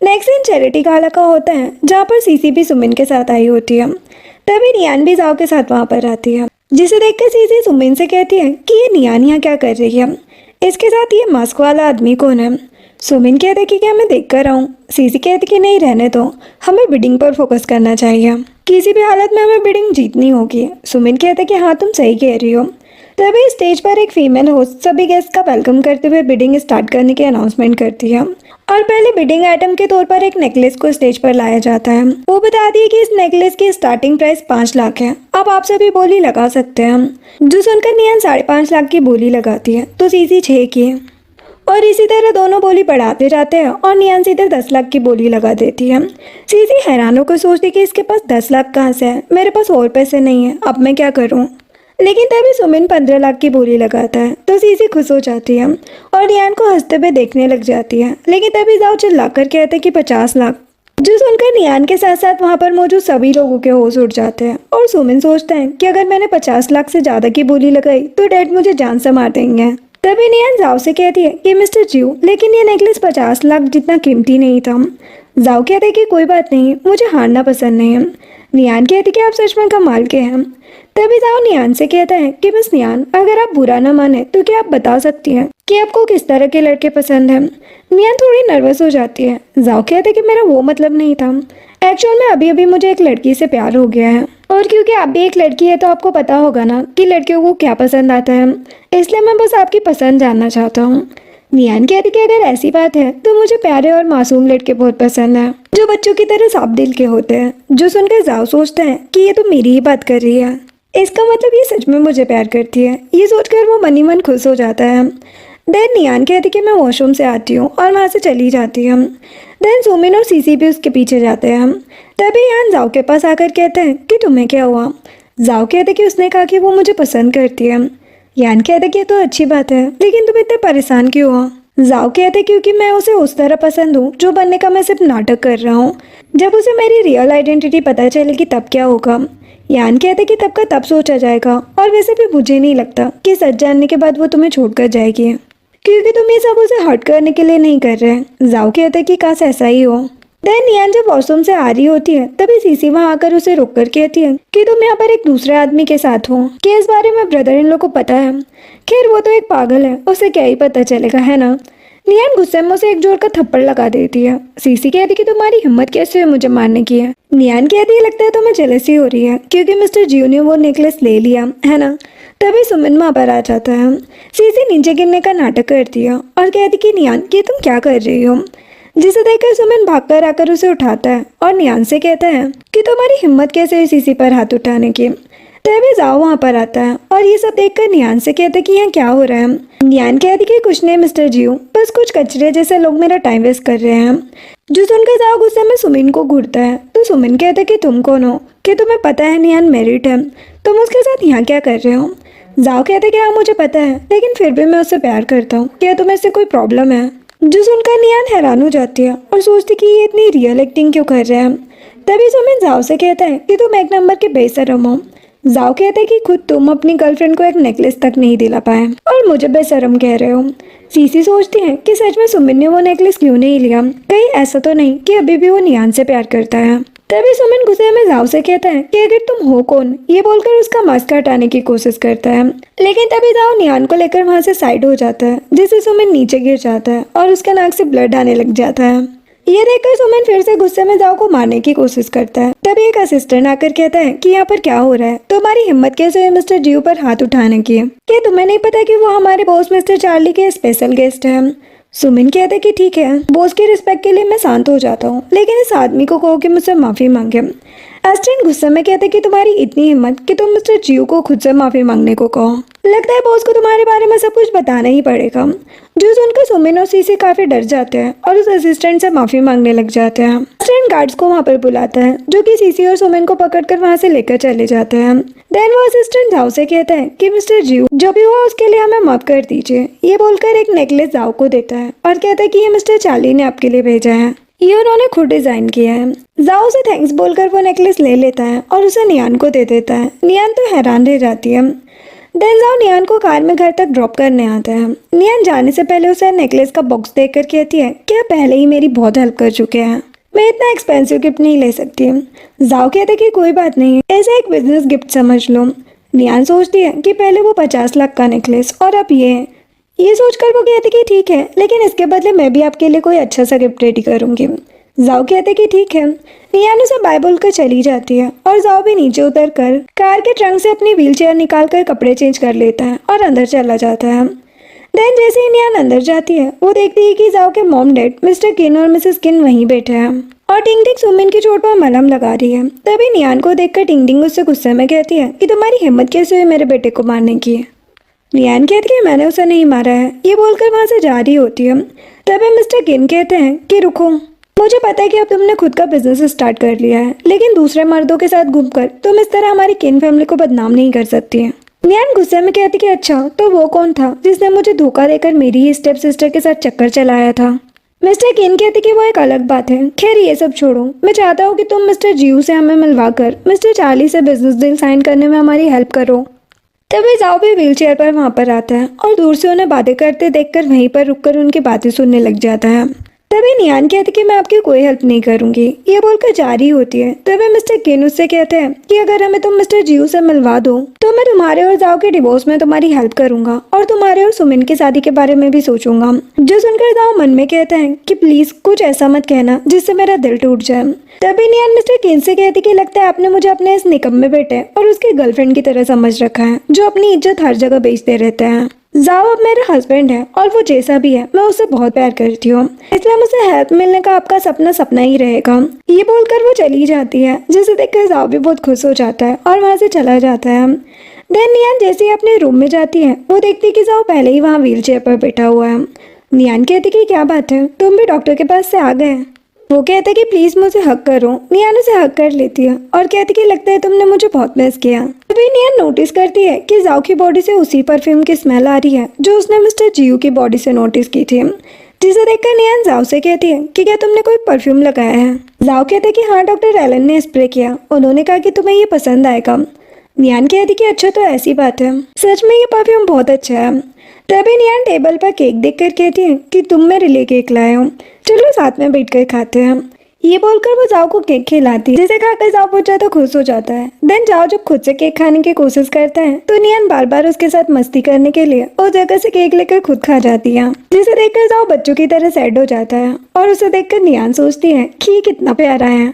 नेक्स्ट दिन चैरिटी गाला का होता है, जहाँ पर सीसी भी सुमिन के साथ आई होती है। तभी नियान भी जाओ के साथ वहाँ पर आती है, जिसे देखकर सीसी सुमिन से कहती है कि ये नियान यहाँ क्या कर रही है, इसके साथ ये मास्क वाला आदमी कौन है? सुमिन कहते कि क्या मैं देख कर आऊँ? सीसी कहती कि नहीं, रहने दो, हमें बिडिंग पर फोकस करना चाहिए, किसी भी हालत में हमें बिडिंग जीतनी होगी। सुमिन कहते कि हाँ तुम सही कह रही हो। तभी स्टेज पर एक फीमेल होस्ट सभी गेस्ट का वेलकम करते हुए बिडिंग स्टार्ट करने की अनाउंसमेंट करती है और पहले बिडिंग आइटम के तौर पर एक नेकलेस को स्टेज पर लाया जाता है। वो बताती है कि इस नेकलेस की स्टार्टिंग प्राइस 5 लाख है, अब आप सभी बोली लगा सकते हैं। जो सुनकर नियान 5.5 लाख की बोली लगाती है तो सीसी 6 की, और इसी तरह दोनों बोली बढ़ाते जाते हैं और नियान सीधे 10 लाख की बोली लगा देती है। सीसी हैरान होकर सोचती कि इसके पास 10 लाख कहाँ से है, मेरे पास और पैसे नहीं है, अब मैं क्या करूँ? लेकिन तभी सुमिन 15 लाख की बोली लगाता है तो सीसी खुश हो जाती है और नियान को हंसते हुए देखने लग जाती है। लेकिन तभी जाओ चिल्लाकर कहते कि 50 लाख। जो सुनकर नियान के साथ साथ वहाँ पर मौजूद सभी लोगों के होश उड़ जाते हैं और सुमिन सोचता है कि अगर मैंने 50 लाख से ज्यादा की बोली लगाई तो डैड मुझे जान से मार देंगे। तभी नियान जाओ से कहती है कि मिस्टर जियो, लेकिन ये नेकलेस 50 लाख जितना कीमती नहीं था। जाओ कहते कि कोई बात नहीं, मुझे हारना पसंद नहीं है। नियान कहती कि आप सच में कमाल के हैं। तभी जाओ नियान से कहता है कि मिस नियान, अगर आप बुरा ना माने तो क्या आप बता सकती हैं कि आपको किस तरह के लड़के पसंद हैं। नियान थोड़ी नर्वस हो जाती है। जाओ कहते कि मेरा वो मतलब नहीं था, एक्चुअल में अभी अभी मुझे एक लड़की से प्यार हो गया है, और क्योंकि आप भी एक लड़की है तो आपको पता होगा ना कि लड़कियों को क्या पसंद आता है, इसलिए मैं बस आपकी पसंद जानना चाहता हूँ। नियान कहती कि अगर ऐसी बात है तो मुझे प्यारे और मासूम लड़के बहुत पसंद है, जो बच्चों की तरह साफ दिल के होते हैं। जो सुनकर जाओ सोचता है कि ये तो मेरी ही बात कर रही है, इसका मतलब ये सच में मुझे प्यार करती है। ये सोचकर वो मन ही मन खुश हो जाता है। देन नियान कहती कि मैं वॉशरूम से आती हूँ और वहाँ से चली जाती है। देन सुमिन और सीसी भी उसके पीछे जाते हैं। तभी यान जाओ के पास आकर कहते हैं कि तुम्हें क्या हुआ। जाओ कहते कि उसने कहा कि वो मुझे पसंद करती है। यान कहते कि ये तो अच्छी बात है, लेकिन तुम इतने परेशान क्यों हो। जाओ कहते क्योंकि मैं उसे उस तरह पसंद हूँ जो बनने का मैं सिर्फ नाटक कर रहा हूँ। जब उसे मेरी रियल आइडेंटिटी पता चलेगी तब क्या होगा। यान कहते कि तब का तब सोचा जाएगा, और वैसे भी मुझे नहीं लगता कि सच जानने के बाद वो तुम्हें छोड़कर जाएगी, क्योंकि तुम ये सब उसे हर्ट करने के लिए नहीं कर रहे। जाओ कहते कि काश ऐसा ही हो। देन यान जब वॉशरूम से आ रही होती है तभी सीसी वहाँ आकर उसे रोककर कहती है कि तुम यहाँ पर एक दूसरे आदमी के साथ हो, कि इस बारे में ब्रदर इन लोग को पता है। खैर वो तो एक पागल है, उसे क्या ही पता चलेगा, है ना। नियान गुस्से में उसे एक जोर का थप्पड़ लगा देती है। सीसी कहती कि तुम्हारी हिम्मत कैसे हुई मुझे मारने की है। नियान कहती लगता है तुम्हें जेलसी हो रही है क्योंकि मिस्टर जियो ने वो नेकलेस ले लिया है ना। तभी सुमिन वहाँ पर आ जाता है। सीसी नीचे गिरने का नाटक करती है और कहती कि नियान कि तुम क्या कर रही हो, जिसे देखकर सुमिन भागकर आकर उसे उठाता है और नियान से कहता है कि तुम्हारी हिम्मत कैसे हुई सीसी पर हाथ उठाने की। तभी जाओ वहाँ पर आता है और ये सब देखकर नियान से कहते कि यहाँ क्या हो रहा है। नियान कहती कि कुछ नहीं मिस्टर जियो, बस कुछ कचरे जैसे लोग मेरा टाइम वेस्ट कर रहे हैं। जो सुनकर जाओ गुस्से में सुमिन को घूरता है तो सुमिन कहते कि तुम कौन हो, कि तुम्हें पता है नियान मैरिड है, तुम उसके साथ यहाँ क्या कर रहे हो। जाओ कहते कि हाँ मुझे पता है, लेकिन फिर भी मैं उससे प्यार करता हूँ, क्या तुम्हें इससे कोई प्रॉब्लम है। जो सुनकर नियान हैरान हो जाती है और सोचती कि ये इतनी रियल एक्टिंग क्यों कर रहे हैं। तभी सुमिन जाओ से कहता है कि तुम एक नंबर के बेशरम हो। जाओ कहते हैं कि खुद तुम अपनी गर्लफ्रेंड को एक नेकलेस तक नहीं दिला पाए और मुझे बेशरम कह रहे हो। सीसी सोचती है कि सच में सुमिन ने वो नेकलेस क्यों नहीं लिया, कहीं ऐसा तो नहीं कि अभी भी वो नियान से प्यार करता है। तभी सुमिन गुस्से में जाओ से कहता है कि आखिर तुम हो कौन, ये बोलकर उसका मास्क हटाने की कोशिश करता है। लेकिन तभी जाओ नियान को लेकर वहाँ से साइड हो जाता है, जिससे सुमिन नीचे गिर जाता है और उसके नाक से ब्लड आने लग जाता है। ये देखकर सुमिन फिर से गुस्से में जाओ को मारने की कोशिश करता है। तभी एक असिस्टेंट आकर कहता है कि यहाँ पर क्या हो रहा है, तुम्हारी हिम्मत कैसे हुई मिस्टर जियो पर हाथ उठाने की, क्या तुम्हें नहीं पता कि वो हमारे बॉस मिस्टर चार्ली के स्पेशल गेस्ट हैं। सुमिन कहते कि ठीक है, बॉस की रिस्पेक्ट के लिए मैं शांत हो जाता हूँ, लेकिन इस आदमी को कहो कि मुझसे माफी मांगे। असिस्टेंट गुस्से में कहते कि तुम्हारी इतनी हिम्मत कि तुम मिस्टर जियो को खुद से माफी मांगने को कहो, लगता है बॉस को तुम्हारे बारे में सब कुछ बताना ही पड़ेगा। जो सुनकर सुमिन और सीसी काफी डर जाते हैं और उस असिस्टेंट से माफी मांगने लग जाते हैं। असिस्टेंट गार्ड्स को वहाँ पर बुलाता है, जो कि सीसी और सुमिन को पकड़कर वहाँ से लेकर चले जाते हैं। देन वो असिस्टेंट जाओ से कहता है कि मिस्टर जियो जो भी हुआ उसके लिए हमें माफ कर दीजिए। ये बोलकर एक नेकलेस जाओ को देता है और कहता है कि ये मिस्टर चार्ली ने आपके लिए भेजा है, ये उन्होंने खुद डिजाइन किया है। जाओ से थैंक्स बोलकर वो नेकलेस ले लेता है और उसे नियान को दे देता है। नियान तो हैरान रह जाती है। देन जाओ नियान को कार में घर तक ड्रॉप करने आता है। नियान जाने से पहले उसे नेकलेस का बॉक्स देखकर कहती है कि आप पहले ही मेरी बहुत हेल्प कर चुके हैं, मैं इतना एक्सपेंसिव गिफ्ट नहीं ले सकती। जाओ कहते कि कोई बात नहीं, ऐसा एक बिजनेस गिफ्ट समझ लो। नियान सोचती है कि पहले वो 50 लाख का नेकलेस और अब ये सोचकर वो कहते कि ठीक है, लेकिन इसके बदले मैं भी आपके लिए कोई अच्छा सा गिफ्ट रेडी करूंगी। जाओ कहते कि ठीक है। नियान उसे बाय बोलकर चली जाती है और जाओ भी नीचे उतर कर कार के ट्रंक से अपनी व्हीलचेयर निकालकर कपड़े चेंज कर लेता है और अंदर चला जाता है। देन जैसे ही नियान अंदर जाती है वो देखती है कि जाओ के मॉम डैड मिस्टर किन और मिसेस किन वहीं बैठे हैं और टिंग टिंग सुमिन की चोट पर मलहम लगा रही है। तभी नियान को देखकर टिंग टिंग उससे गुस्से में कहती है कि तुम्हारी हिम्मत कैसे हुई मेरे बेटे को मारने की। नियान कहती है मैंने उसे नहीं मारा है, ये बोलकर वहाँ से जा रही होती है। तभी मिस्टर किन कहते हैं कि रुको, मुझे पता है कि अब तुमने खुद का बिजनेस स्टार्ट कर लिया है, लेकिन दूसरे मर्दों के साथ घूमकर तुम इस तरह हमारी किन फैमिली को बदनाम नहीं कर सकती है। नियान गुस्से में कहती कि अच्छा तो वो कौन था जिसने मुझे धोखा देकर मेरी ही स्टेप सिस्टर के साथ चक्कर चलाया था। मिस्टर किन कहते कि वो एक अलग बात है। खैर ये सब छोड़ो, मैं चाहता हूँ कि तुम मिस्टर जीव से हमें मिलवा कर मिस्टर चार्ली से बिजनेस डील साइन करने में हमारी हेल्प करो। तभी जाओ भी व्हीलचेयर पर वहां पर आता है और दूर से उन्हें बातें करते देखकर वहीं पर रुककर उनकी बातें सुनने लग जाता है। तभी नियान कहती कि मैं आपकी कोई हेल्प नहीं करूंगी, ये बोलकर जारी होती है। तभी मिस्टर किन उससे कहते हैं कि अगर हमें तुम मिस्टर जीव से मिलवा दो तो मैं तुम्हारे और जाओ के डिवोर्स में तुम्हारी हेल्प करूंगा और तुम्हारे और सुमिन की शादी के बारे में भी सोचूंगा। जो सुनकर जाओ मन में कहता है कि प्लीज कुछ ऐसा मत कहना जिससे मेरा दिल टूट जाए। तभी नियान मिस्टर किन से कहती कि लगता है आपने मुझे अपने इस निकम्मे बेटे और उसकी गर्लफ्रेंड की तरह समझ रखा है जो अपनी इज्जत हर जगह बेचते रहते हैं। जाओ अब मेरा हस्बैंड है और वो जैसा भी है मैं उससे बहुत प्यार करती हूँ, इसलिए मुझे हेल्प मिलने का आपका सपना सपना ही रहेगा। ये बोलकर वो चली जाती है, जिसे देखकर जाओ भी बहुत खुश हो जाता है और वहाँ से चला जाता है। देन नियान जैसे ही अपने रूम में जाती है वो देखती कि जाओ पहले ही वहाँ व्हीलचेयर पर बैठा हुआ है। नियान कहती कि क्या बात है, तुम भी डॉक्टर के पास से आ गए। वो कहता कि प्लीज मुझे हक करो। नियान उसे हक कर लेती है और कहती कि लगता है तुमने मुझे बहुत मिस किया। तभी नियान नोटिस करती है कि जाओ की बॉडी से उसी परफ्यूम की स्मेल आ रही है जो उसने मिस्टर जीयू की बॉडी से नोटिस की थी। जिसे देखकर नियान जाओ से कहती है कि क्या तुमने कोई परफ्यूम लगाया है। जाओ कहते कि हाँ डॉक्टर एलन ने स्प्रे किया, उन्होंने कहा कि तुम्हें ये पसंद आएगा। नियान कहती कि अच्छा तो ऐसी बात है, सच में ये परफ्यूम बहुत अच्छा है। तभी नियान टेबल पर केक देखकर कहती है कि तुम मेरे लिए केक लाए हो, चलो साथ में बैठकर खाते हैं। ये बोलकर वो जाओ को केक खिलाती है, जिसे खाकर जाओ बहुत ज्यादा खुश हो जाता है। देन जाओ जब खुद से केक खाने की कोशिश करता है तो नियान बार बार उसके साथ मस्ती करने के लिए उस जगह से केक लेकर खुद खा जाती है, जिसे देखकर जाओ बच्चों की तरह सैड हो जाता है और उसे देखकर नियान सोचती है कि ये कितना प्यारा है।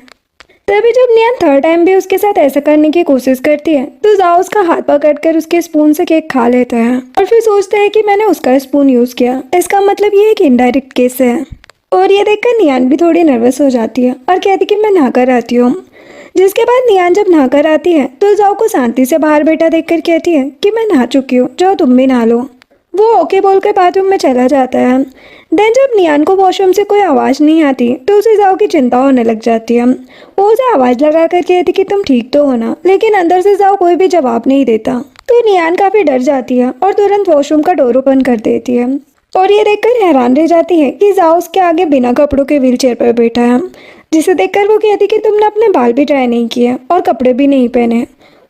तभी जब नियान थर्ड टाइम भी उसके साथ ऐसा करने की कोशिश करती है तो जाओ उसका हाथ पकड़कर उसके स्पून से केक खा लेता है और फिर सोचता है कि मैंने उसका स्पून यूज किया, इसका मतलब ये एक इनडायरेक्ट केस है। और ये देखकर नियान भी थोड़ी नर्वस हो जाती है और कहती कि मैं नहाकर आती हूँ। जिसके बाद नियान जब नहाकर आती है तो जाओ को शांति से बाहर बैठा देखकर कहती है कि मैं नहा चुकी हूँ, जाओ तुम भी नहा लो। वो ओके बोलकर बाथरूम में चला जाता है। देन जब नियान को वॉशरूम से कोई आवाज़ नहीं आती तो उसे जाओ की चिंता होने लग जाती है। वो उसे आवाज़ लगा कर कहती कि तुम ठीक तो हो ना, लेकिन अंदर से जाओ कोई भी जवाब नहीं देता। तो नियान काफ़ी डर जाती है और तुरंत वॉशरूम का डोर ओपन कर देती है और ये देखकर हैरान रह जाती है कि जाओ उसके आगे बिना कपड़ों के व्हीलचेयर पर बैठा है। जिसे देखकर वो कहती कि तुमने अपने बाल भी ट्राई नहीं किए और कपड़े भी नहीं पहने।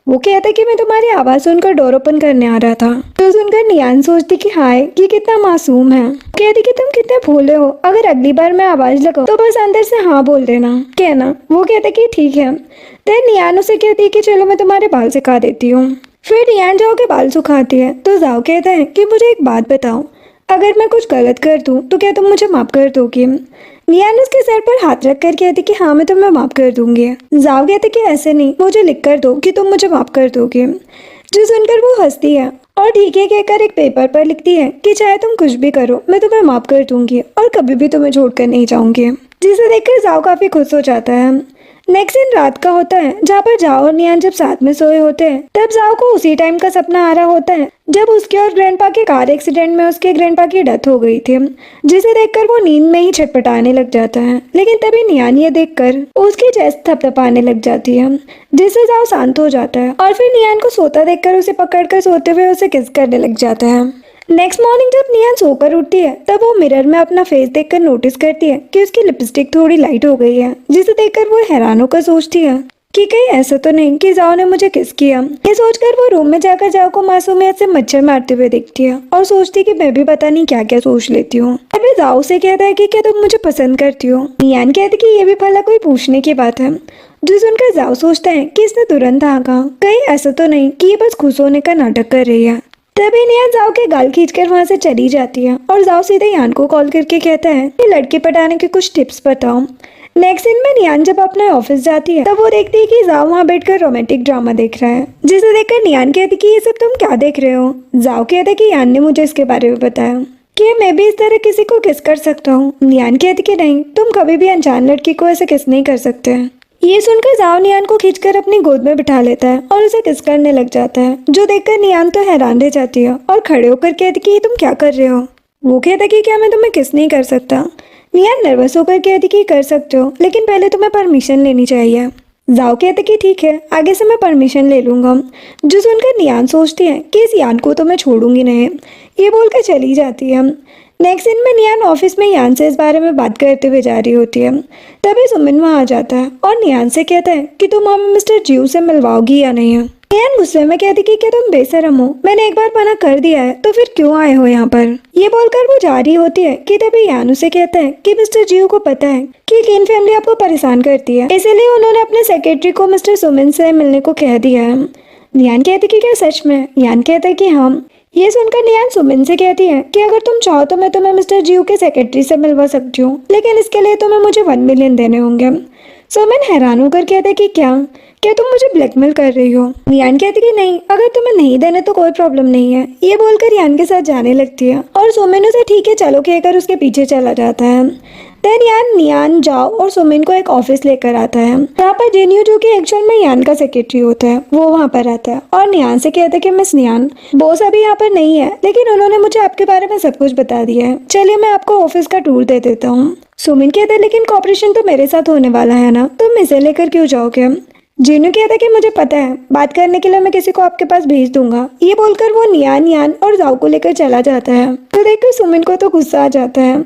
वो कहता कि मैं तुम्हारी आवाज़ सुनकर डोर ओपन करने आ रहा था। तो सुनकर नियान सोचती कि हाय ये कितना मासूम है। कहती कि तुम कितने भोले हो, अगर अगली बार मैं आवाज़ लगाऊं तो बस अंदर से हाँ बोल देना कहना। वो कहता कि ठीक है। देन नियान उसे कहती है कि चलो मैं तुम्हारे बाल सिखा देती हूँ। फिर नियान जाओ के बाल सुखाती है तो जाओ कहता है कि मुझे एक बात बताओ, अगर मैं कुछ गलत कर दूं तो क्या तुम मुझे माफ कर दोगे। नियान उसके सर पर हाथ रख कर कहती कि हाँ मैं तुम्हें माफ कर दूंगी। जाओ कहते कि ऐसे नहीं, मुझे लिख कर दो कि तुम मुझे माफ कर दोगे। जो सुनकर वो हंसती है और ठीक है कहकर एक पेपर पर लिखती है कि चाहे तुम कुछ भी करो मैं तुम्हें माफ कर दूंगी और कभी भी तुम्हें छोड़कर नहीं जाऊंगी। जिसे देखकर जाओ काफी खुश हो जाता है। नेक्स्ट दिन रात का होता है जहाँ पर जाओ और नियान जब साथ में सोए होते हैं तब जाओ को उसी टाइम का सपना आ रहा होता है जब उसके और ग्रैंडपा के कार एक्सीडेंट में उसके ग्रैंडपा की डेथ हो गई थी। जिसे देखकर वो नींद में ही छटपटाने लग जाता है, लेकिन तभी नियान ये देखकर उसकी चेस्ट थपथपाने लग जाती है, जिससे जाओ शांत हो जाता है और फिर नियान को सोता देखकर उसे पकड़कर सोते हुए उसे किस करने लग जाता है। नेक्स्ट मॉर्निंग जब नियान सोकर उठती है तब वो मिरर में अपना फेस देखकर नोटिस करती है कि उसकी लिपस्टिक थोड़ी लाइट हो गई है, जिसे देखकर वो हैरान होकर सोचती है कि कहीं ऐसा तो नहीं कि जाओ ने मुझे किस किया। ये सोचकर वो रूम में जाकर जाओ को मासूमियत से मच्छर मारते हुए देखती है और सोचती कि मैं भी पता नहीं क्या क्या सोच लेती हूँ। अभी जाओ से कहता है कि क्या तुम मुझे पसंद करती हो। नियान कहती कि ये भी भला कोई पूछने की बात है। जो सुनकर जाओ सोचता है कि इसने तुरंत आगा, कहीं ऐसा तो नहीं कि ये बस खुश होने का नाटक कर रही है। तभी नियान जाओ के गाल खींचकर वहां से चली जाती है और जाओ सीधे यान को कॉल करके कहता है कि लड़के पटाने के कुछ टिप्स बताओ। नेक्स्ट दिन में नियान जब अपने ऑफिस जाती है तब वो देखती है कि जाओ वहाँ बैठकर रोमांटिक ड्रामा देख रहा है, जिसे देखकर नियान कहती कि ये सब तुम क्या देख रहे हो। जाओ कहता है कि यान ने मुझे इसके बारे में बताया कि मैं भी इस तरह किसी को किस कर सकता हूँ। नियान कहती कि नहीं, तुम कभी भी अनजान लड़की को ऐसे किस नहीं कर सकते। ये सुनकर जाओ नियान को खींचकर अपनी गोद में बिठा लेता है और उसे किस करने लग जाता है, जो देखकर नियान तो हैरान रह जाती है और खड़े होकर कहती कि तुम क्या कर रहे हो। वो कहता कि क्या मैं तुम्हें किस नहीं कर सकता। नियान नर्वस होकर कहती कि कर सकते हो, लेकिन पहले तुम्हें परमिशन लेनी चाहिए। जाओ कहते कि ठीक है, आगे से मैं परमिशन ले लूंगा। जो सुनकर नियान सोचती है कि इस यान को तो मैं छोड़ूंगी नहीं, ये बोलकर चली जाती है। नेक्स्ट दिन में नियान ऑफिस में यान से इस बारे में बात करते हुए जा रही होती है। तभी सुमिन वहाँ आ जाता है और नियान से कहता है कि तुम हमें मिस्टर जीव से मिलवाओगी या नहीं है। नियान गुस्से में कहती कि क्या तुम बेशरम हो, मैंने एक बार मना कर दिया है तो फिर क्यों आए हो यहाँ पर। ये बोलकर वो जा रही होती है कि तभी यान उसे कहता है कि मिस्टर जीव को पता है कि किन फैमिली आपको परेशान करती है, इसीलिए उन्होंने अपने सेक्रेटरी को मिस्टर सुमिन से मिलने को कह दिया है। नियान कहती कि क्या सच में? यान कहता है कि हाँ। ये सुनकर नियान सुमिन से कहती है कि अगर तुम चाहो तो मैं तुम्हें मिस्टर जीव के सेक्रेटरी से मिलवा सकती हूँ, लेकिन इसके लिए तुम्हें मुझे 1 मिलियन देने होंगे। सुमिन हैरान होकर कहता है कि क्या क्या तुम मुझे ब्लैकमेल कर रही हो? नियान कहती कि नहीं, अगर तुम्हें नहीं देने तो कोई प्रॉब्लम नहीं है। ये बोलकर यान के साथ जाने लगती है और सुमिन उसे ठीक है चलो कहकर उसके पीछे चला जाता है। देन नियान जाओ और सुमिन को एक ऑफिस लेकर आता है जहाँ पर जेन्यू, जो कि एक्चुअल में यान का सेक्रेटरी होता है, वो वहाँ पर आता है और नियान से कहता है कि मिस नियान, बॉस अभी यहाँ पर नहीं है, लेकिन उन्होंने मुझे आपके बारे में सब कुछ बता दिया है, चलिए मैं आपको ऑफिस का टूर दे देता हूँ। सुमिन कहता है लेकिन कॉपरेशन तो मेरे साथ होने वाला है ना, तुम इसे लेकर क्यों जाओगे? जीनू कहता है कि मुझे पता है, बात करने के लिए मैं किसी को आपके पास भेज दूंगा। ये बोलकर वो नियान यान और जाओ को लेकर चला जाता है। तो देखकर सुमिन को तो गुस्सा आ जाता है।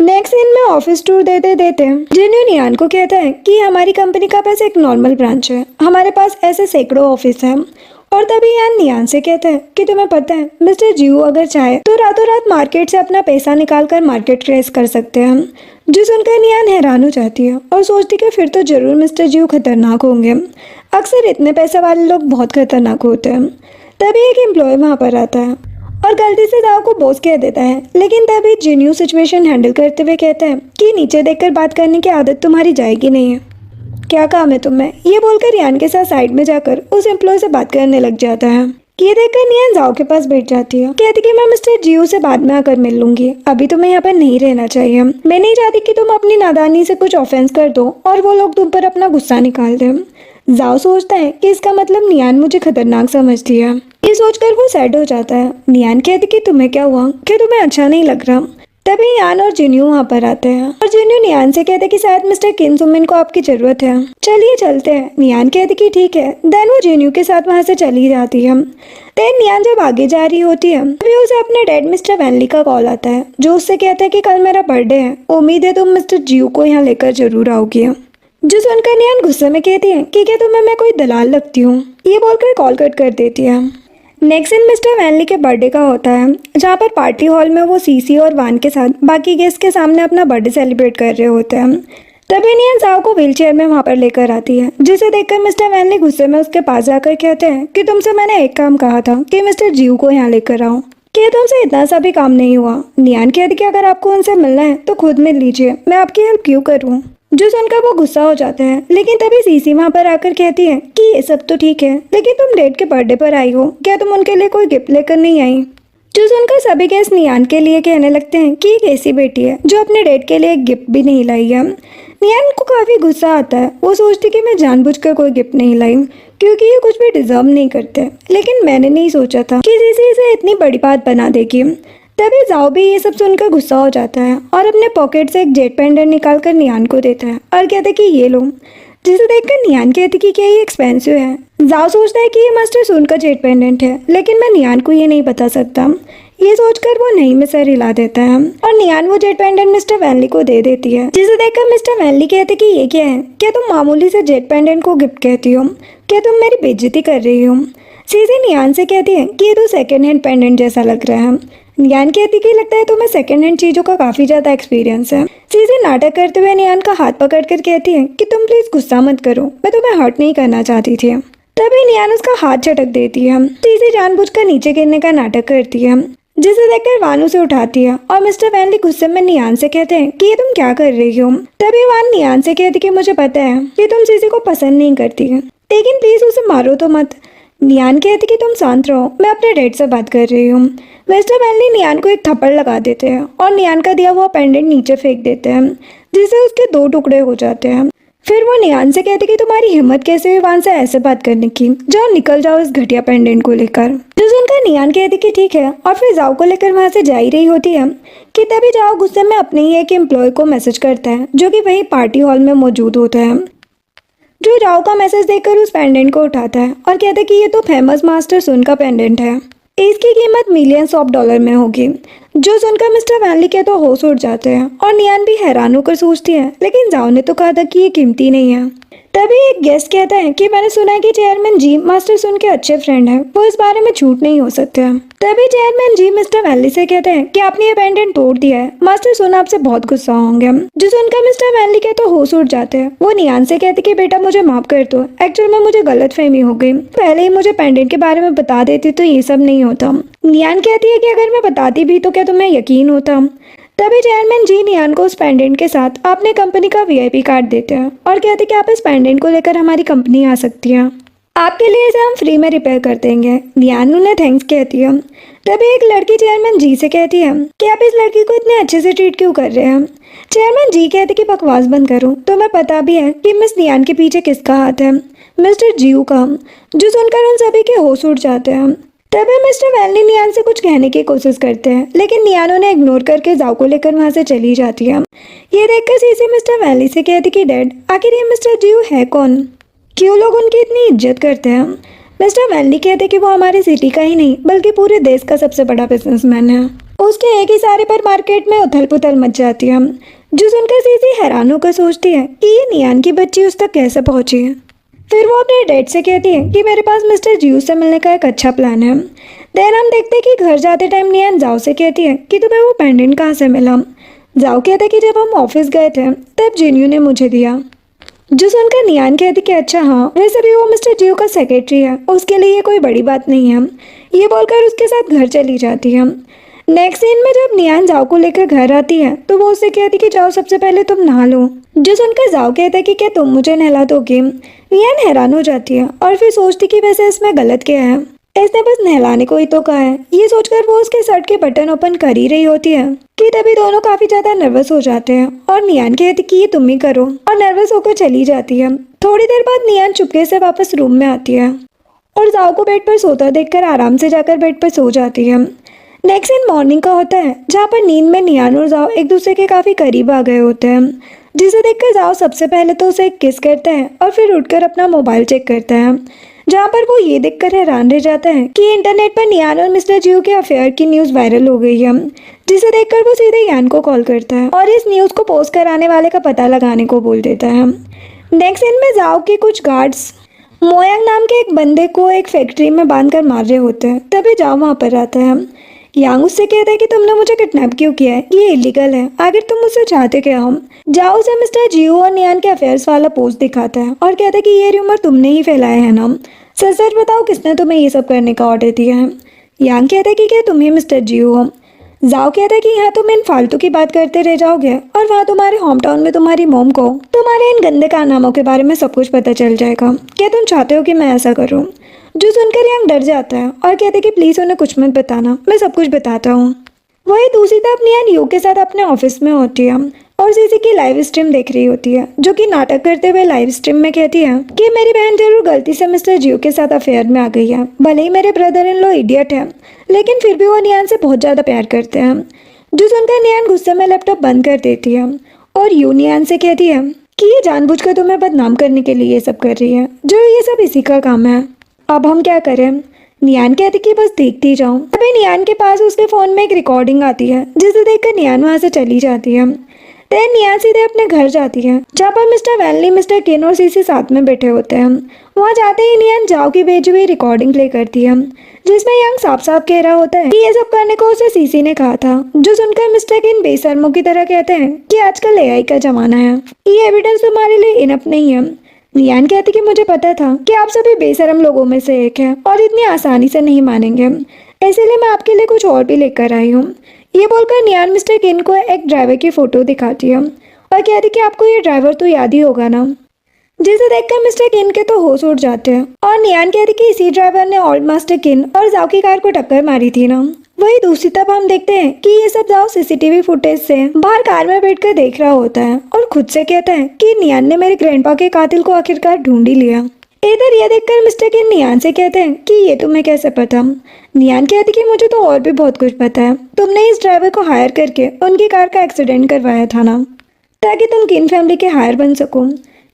नेक्स्ट दिन में ऑफिस टूर देते देते जीनू नियान को कहता है कि हमारी कंपनी का पास एक नॉर्मल ब्रांच है, हमारे पास ऐसे सैकड़ों ऑफिस हैं। और तभी यान नियान से कहता है कि तुम्हें पता है मिस्टर जीव अगर चाहे तो रातों रात मार्केट से अपना पैसा निकाल कर मार्केट क्रेश कर सकते हैं। जो सुनकर नियान हैरान हो जाती है और सोचती कि फिर तो जरूर मिस्टर जीव खतरनाक होंगे, अक्सर इतने पैसे वाले लोग बहुत खतरनाक होते हैं। तभी एक एम्प्लॉय वहाँ पर आता है और गलती से दाव को बॉस कह देता है, लेकिन तभी जिन्यू सिचुएशन हैंडल करते हुए कहता है कि नीचे देखकर बात करने की आदत तुम्हारी जाएगी नहीं है, क्या काम है तुम्हें? ये बोलकर यान के साथ साइड में जाकर उस एम्प्लॉय से बात करने लग जाता है। ये देखकर नियान जाओ के पास बैठ जाती है, कहती कि मैं मिस्टर जीव से बाद में आकर मिल लूंगी, अभी तुम्हें यहाँ पर नहीं रहना चाहिए। मैं नहीं चाहती कि तुम अपनी नादानी से कुछ ऑफेंस कर दो और वो लोग तुम पर अपना गुस्सा निकाल दें। जाओ सोचता है कि इसका मतलब नियान मुझे खतरनाक समझती है। ये सोचकर वो सैड हो जाता है। नियान कहती कि तुम्हें क्या हुआ, क्या तुम्हें अच्छा नहीं लग रहा? तभी यान और जिन्यू वहाँ पर आते हैं और जिन्यू नियान से कहते कि शायद मिस्टर किन सुमिन को आपकी जरूरत है, चलिए चलते हैं। नियान कहती कि ठीक है। देन वो जिन्यू के साथ वहाँ से चली जाती है। देन नियान जब आगे जा रही होती है तभी उसे अपने डैड मिस्टर वैनली का कॉल आता है, जो उससे कहता है कि कल मेरा बर्थडे है, उम्मीद है तुम मिस्टर जीव को यहाँ लेकर जरूर आओगी। जो सुनकर नियान गुस्से में कहती है कि क्या तुम्हें मैं कोई दलाल लगती हूँ। ये बोलकर कॉल कट कर देती है। नेक्स्ट दिन मिस्टर वैनली के बर्थडे का होता है, जहाँ पर पार्टी हॉल में वो सीसी और वान के साथ बाकी गेस्ट के सामने अपना बर्थडे सेलिब्रेट कर रहे होते हैं। तभी नियान जाओ को व्हीलचेयर में वहाँ पर लेकर आती है, जिसे देखकर मिस्टर वैनली गुस्से में उसके पास जाकर कहते हैं कि तुमसे मैंने एक काम कहा था कि मिस्टर जीव को यहाँ लेकर आओ, कि तुमसे इतना सा भी काम नहीं हुआ। नियान कहती कि अगर आपको उनसे मिलना है तो खुद मिल लीजिए, मैं आपकी हेल्प क्यों करूँ। जो सुनकर वो गुस्सा हो जाते हैं, लेकिन तभी सीसी वहाँ पर आकर कहती है कि ये सब तो ठीक है, लेकिन तुम डेट के बर्थडे पर आई हो, क्या तुम उनके लिए कोई गिफ्ट लेकर नहीं आई? जो सुनकर सभी गेस्ट नियान के लिए कहने लगते हैं कि एक ऐसी बेटी है जो अपने डेट के लिए एक गिफ्ट भी नहीं लाई है। नियान को काफी गुस्सा आता है, वो सोचती कि मैं जानबूझकर कोई गिफ्ट नहीं लाई क्योंकि ये कुछ भी डिजर्व नहीं करते, लेकिन मैंने नहीं सोचा था कि सीसी इसे इतनी बड़ी बात बना देगी। तभी जाओ भी ये सब सुनकर गुस्सा हो जाता है और अपने पॉकेट से एक जेट पेंडेंट निकालकर नियान को देता है और कहता है कि ये लो, जिसे देखकर नियान कहती कि क्या ये एक्सपेंसिव है। जाओ सोचता है कि ये मास्टर सून का जेट पेंडेंट है, लेकिन मैं नियान को ये नहीं बता सकता। ये सोचकर वो नहीं में सर हिला देता है और नियान वो जेट पेंडेंट मिस्टर वैनली को दे देती है, जिसे देखकर मिस्टर वैनली कहते कि ये क्या है, क्या तुम मामूली से जेट पेंडेंट को गिफ्ट कहती हो, क्या तुम मेरी बेइज्जती कर रही हो। सीधे नियान से कहती है कि ये तो सेकेंड हैंड पेंडेंट जैसा लग रहा है। नियान कहती कि लगता है तुम्हें सेकंड हैंड चीजों का काफी ज्यादा एक्सपीरियंस है। सीधे नाटक करते हुए नियान का हाथ पकड़कर कहती है कि तुम प्लीज गुस्सा मत करो, मैं तुम्हें हर्ट नहीं करना चाहती थी। तभी नियान उसका हाथ झटक देती है। सीधे जानबूझकर नीचे गिरने का नाटक करती है, जिसे देखकर वान उसे उठाती है और मिस्टर वैनली गुस्से में नियान से कहते हैं कि ये तुम क्या कर रही हो। तभी वान नियान से कहती कि मुझे पता है कि तुम सीसी को पसंद नहीं करती, लेकिन प्लीज उसे मारो तो मत। नियान कहती कि तुम शांत रहो, मैं अपने डैड से बात कर रही हूँ। मिस्टर वैनली नियान को एक थप्पड़ लगा देते हैं और नियान का दिया हुआ पेंडेंट नीचे फेंक देते हैं, जिससे उसके 2 टुकड़े हो जाते हैं। फिर वो नियान से कहते कि तुम्हारी हिम्मत कैसे हुई वान से ऐसे बात करने की, जाओ निकल जाओ इस घटिया पेंडेंट को लेकर। जो सुनकर नियान कहती कि ठीक है और फिर जाओ को लेकर वहां से जा ही रही होती है कि तभी जाओ गुस्से में अपने ही एक एम्प्लॉय को मैसेज करता है, जो कि वही पार्टी हॉल में मौजूद होता है। जो जाओ का मैसेज देखकर उस पेंडेंट को उठाता है और कहता है कि ये तो फेमस मास्टर सुन का पेंडेंट है, इसकी कीमत मिलियंस ऑफ डॉलर में होगी। जो सुनकर मिस्टर वैनली के तो होश उड़ जाते हैं और नियान भी हैरान होकर सोचती है, लेकिन जाओ ने तो कहा था कि ये कीमती नहीं है। तभी एक गेस्ट कहता है कि मैंने सुना है कि चेयरमैन जी मास्टर सुन के अच्छे फ्रेंड हैं, वो इस बारे में झूठ नहीं हो सकते। तभी चेयरमैन जी मिस्टर वैनली से कहते हैं कि आपने ये पेंडेंट तोड़ दिया है, मास्टर सुन आपसे बहुत गुस्सा होंगे। जो सुनकर मिस्टर वैनली के तो होश उड़ जाते हैं। वो नियान से कहते कि बेटा मुझे माफ कर दो, एक्चुअल में मुझे गलतफहमी हो गई, पहले ही मुझे पेंडेंट के बारे में बता देती तो ये सब नहीं होता। नियान कहती है कि अगर मैं बताती भी तो क्या तुम्हें यकीन होता। तभी चेयरमैन जी नियान को उस पेंडेंट के साथ अपने कंपनी का वीआईपी कार्ड देते हैं और कहते हैं कि आप इस पेंडेंट को लेकर हमारी कंपनी आ सकती हैं, आपके लिए इसे हम फ्री में रिपेयर कर देंगे। नियान उन्हें थैंक्स कहती है। तभी एक लड़की चेयरमैन जी से कहती है कि आप इस लड़की को इतने अच्छे से ट्रीट क्यों कर रहे हैं। चेयरमैन जी कहते कि बकवास बंद करो, तुम्हें पता भी है कि मिस नियान के पीछे किसका हाथ है, मिस्टर जीव का। जो सुनकर उन सभी के होश उड़ जाते हैं। तभी मिस्टर वैनली नियान से कुछ कहने की कोशिश करते हैं, लेकिन नियान उन्हें इग्नोर करके जाओ को लेकर वहां से चली जाती है। ये देखकर सीसी मिस्टर वैनली से कहती कि डैड आखिर ये मिस्टर जीव है कौन, क्यों लोग उनकी इतनी इज्जत करते हैं। मिस्टर वैनली कहते कि वो हमारी सिटी का ही नहीं बल्कि पूरे देश का सबसे बड़ा बिजनेसमैन है। उसके एक इशारे पर मार्केट में उथल पुथल मच जाती है। जो सुनकर सीसी हैरान होकर सोचती है कि ये नियान की बच्ची उस तक कैसे पहुंची है। फिर वो अपने डैड से कहती है कि मेरे पास मिस्टर जीव से मिलने का एक अच्छा प्लान है। देन हम देखते हैं कि घर जाते टाइम नियान जाओ से कहती है कि तुम्हें वो पेंडेंट कहाँ से मिला। जाओ कहता है कि जब हम ऑफिस गए थे तब जिन्यू ने मुझे दिया। जो सुनकर नियान कहती कि अच्छा हाँ, वैसे भी वो मिस्टर जीव का सेक्रेटरी है, उसके लिए ये कोई बड़ी बात नहीं है। ये बोलकर उसके साथ घर चली जाती है। नेक्स्ट सीन में जब नियान जाओ को लेकर घर आती है तो वो उससे कहती कि जाओ सबसे पहले तुम नहा लो। जो सुनकर जाओ कहता है कि क्या तुम मुझे नहला दोगे। नियान हैरान हो जाती है और फिर सोचती कि वैसे इसमें गलत क्या है, इसने बस नहलाने को ही तो कहा है। ये सोचकर वो उसके शर्ट के बटन ओपन कर ही रही होती है कि तभी दोनों काफी ज्यादा नर्वस हो जाते हैं और नियान कहती कि ये तुम ही करो और नर्वस होकर चली जाती है। थोड़ी देर बाद नियान चुपके से वापस रूम में आती है और जाओ को बेड पर सोता देखकर आराम से जाकर बेड पर सो जाती है। नेक्स्ट दिन मॉर्निंग का होता है जहाँ पर नींद में नियान और जाओ एक दूसरे के काफी करीब आ गए होते हैं, जिसे देखकर जाओ सबसे पहले तो उसे किस करता है और फिर उठकर अपना मोबाइल चेक करता है, जहाँ पर वो ये देखकर हैरान रह जाता है कि इंटरनेट पर नियान और मिस्टर जीव के अफेयर की न्यूज़ वायरल हो गई है, जिसे देखकर वो सीधे यान को कॉल करता है और इस न्यूज़ को पोस्ट कराने वाले का पता लगाने को बोल देता है। नेक्स्ट सीन में जाओ के कुछ गार्ड्स मोयांग नाम के एक बंदे को एक फैक्ट्री में बांध कर मार रहे होते हैं। तभी जाओ वहाँ पर आता है। यांग उससे कहता है कि तुमने मुझे किडनैप क्यों किया है, ये इलीगल है, आखिर तुम मुझसे चाहते क्या हो। जाओ से मिस्टर जीव और नियान के अफेयर्स वाला पोस्ट दिखाता है और कहता है कि ये र्यूमर तुमने ही फैलाया है ना, सच सच बताओ किसने तुम्हें ये सब करने का ऑर्डर दिया है। यांग कहता है कि क्या तुम ही मिस्टर जीव हो। जाओ कहता है कि यहाँ तुम इन फालतू की बात करते रह जाओगे और वहाँ तुम्हारे होम टाउन में तुम्हारी मोम को तुम्हारे इन गंदे कारनामों के बारे में सब कुछ पता चल जाएगा। क्या तुम चाहते हो कि मैं ऐसा करूँ। जो सुनकर यांग डर जाता है और कहते कि प्लीज़ उन्हें कुछ मत बताना, मैं सब कुछ बताता हूँ। वही दूसरी तरफ नियान यू के साथ अपने ऑफिस में होती है और सीसी की लाइव स्ट्रीम देख रही होती है, जो कि नाटक करते हुए लाइव स्ट्रीम में कहती है कि मेरी बहन जरूर गलती से मिस्टर जीव के साथ अफेयर में आ गई है। भले ही मेरे ब्रदर इन लॉ इडियट है, लेकिन फिर भी वो नियान से बहुत ज़्यादा प्यार करते हैं। जो सुनकर नियान गुस्से में लैपटॉप बंद कर देती है और यू नियान से कहती है कि ये जानबूझकर तुम्हें बदनाम करने के लिए ये सब कर रही है, जो ये सब इसी का काम है। अब हम क्या करें। नियान कहती कि बस देखती जाऊं। अभी नियान के पास उसके फ़ोन में एक रिकॉर्डिंग आती है, जिसे देखकर नियान वहाँ से चली जाती है। देन नियान सीधे अपने घर जाती है, जहाँ पर मिस्टर वैनली, मिस्टर किन और सीसी साथ में बैठे होते हैं। वहाँ जाते ही नियान जाओ की भेजी हुई रिकॉर्डिंग प्ले करती है, जिसमें यांग साफ साफ कह रहा होता है कि ये सब करने को उसे सीसी ने कहा था। जो सुनकर मिस्टर किन बेशर्मों की तरह कहते हैं कि आजकल एआई का जमाना है, ये एविडेंस तुम्हारे लिए इनफ नहीं है। नियान कहती कि मुझे पता था कि आप सभी बेशरम लोगों में से एक हैं और इतनी आसानी से नहीं मानेंगे, इसीलिए मैं आपके लिए कुछ और भी लेकर आई हूँ। ये बोलकर नियान मिस्टर किन को एक ड्राइवर की फोटो दिखाती है और कहती कि आपको ये ड्राइवर तो याद ही होगा ना, जिसे देखकर मिस्टर किन के तो होश उड़ जाते हैं। और नियान कहती कि इसी ड्राइवर ने ओल्ड मास्टर किन और जाओ की कार को टक्कर मारी थी ना। वही दूसरी तरफ हम देखते हैं कि ये सब जाओ सीसीटीवी फुटेज से बाहर कार में बैठकर देख रहा होता है और खुद से कहता है कि नियान ने मेरे ग्रैंडपा के कातिल को आखिरकार ढूंढ ही लिया। इधर यह देखकर मिस्टर किन नियान से कहते हैं कि ये तुम्हें कैसे पता। नियान कहती कि मुझे तो और भी बहुत कुछ पता है, तुमने इस ड्राइवर को हायर करके उनकी कार का एक्सीडेंट करवाया था ना, ताकि तुम किन फैमिली के हायर बन सको।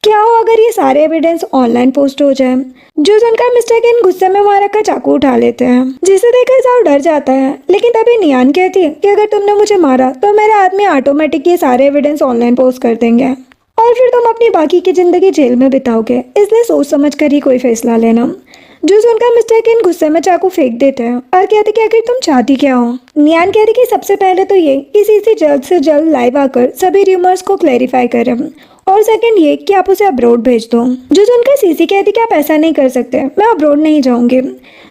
क्या हो अगर ये सारे एविडेंस ऑनलाइन पोस्ट हो जाए। जो सुनकर मिस्टर किन गुस्से में वहां रखकर चाकू उठा लेते हैं, जिसे देखकर जाओ डर जाता है। लेकिन तभी नियान कहती है कि अगर तुमने मुझे मारा तो मेरे आदमी ऑटोमेटिक ये सारे एविडेंस ऑनलाइन पोस्ट कर देंगे और फिर तुम अपनी बाकी की जिंदगी जेल में बिताओगे, इसलिए सोच समझ कर ही कोई फैसला लेना। जो सुनकर मिस्टर किन गुस्से में चाकू फेंक देते हैं और कहते कि आखिर तुम चाहती क्या हो। नियान कहती कि सबसे पहले तो ये कि सीसी जल्द से जल्द लाइव आकर सभी रूमर्स को क्लैरिफाई करें और सेकंड ये कि आप उसे अब्रोड भेज दो। जो सुनकर सीसी कहती कि आप ऐसा नहीं कर सकते, मैं अब्रोड नहीं जाऊंगी।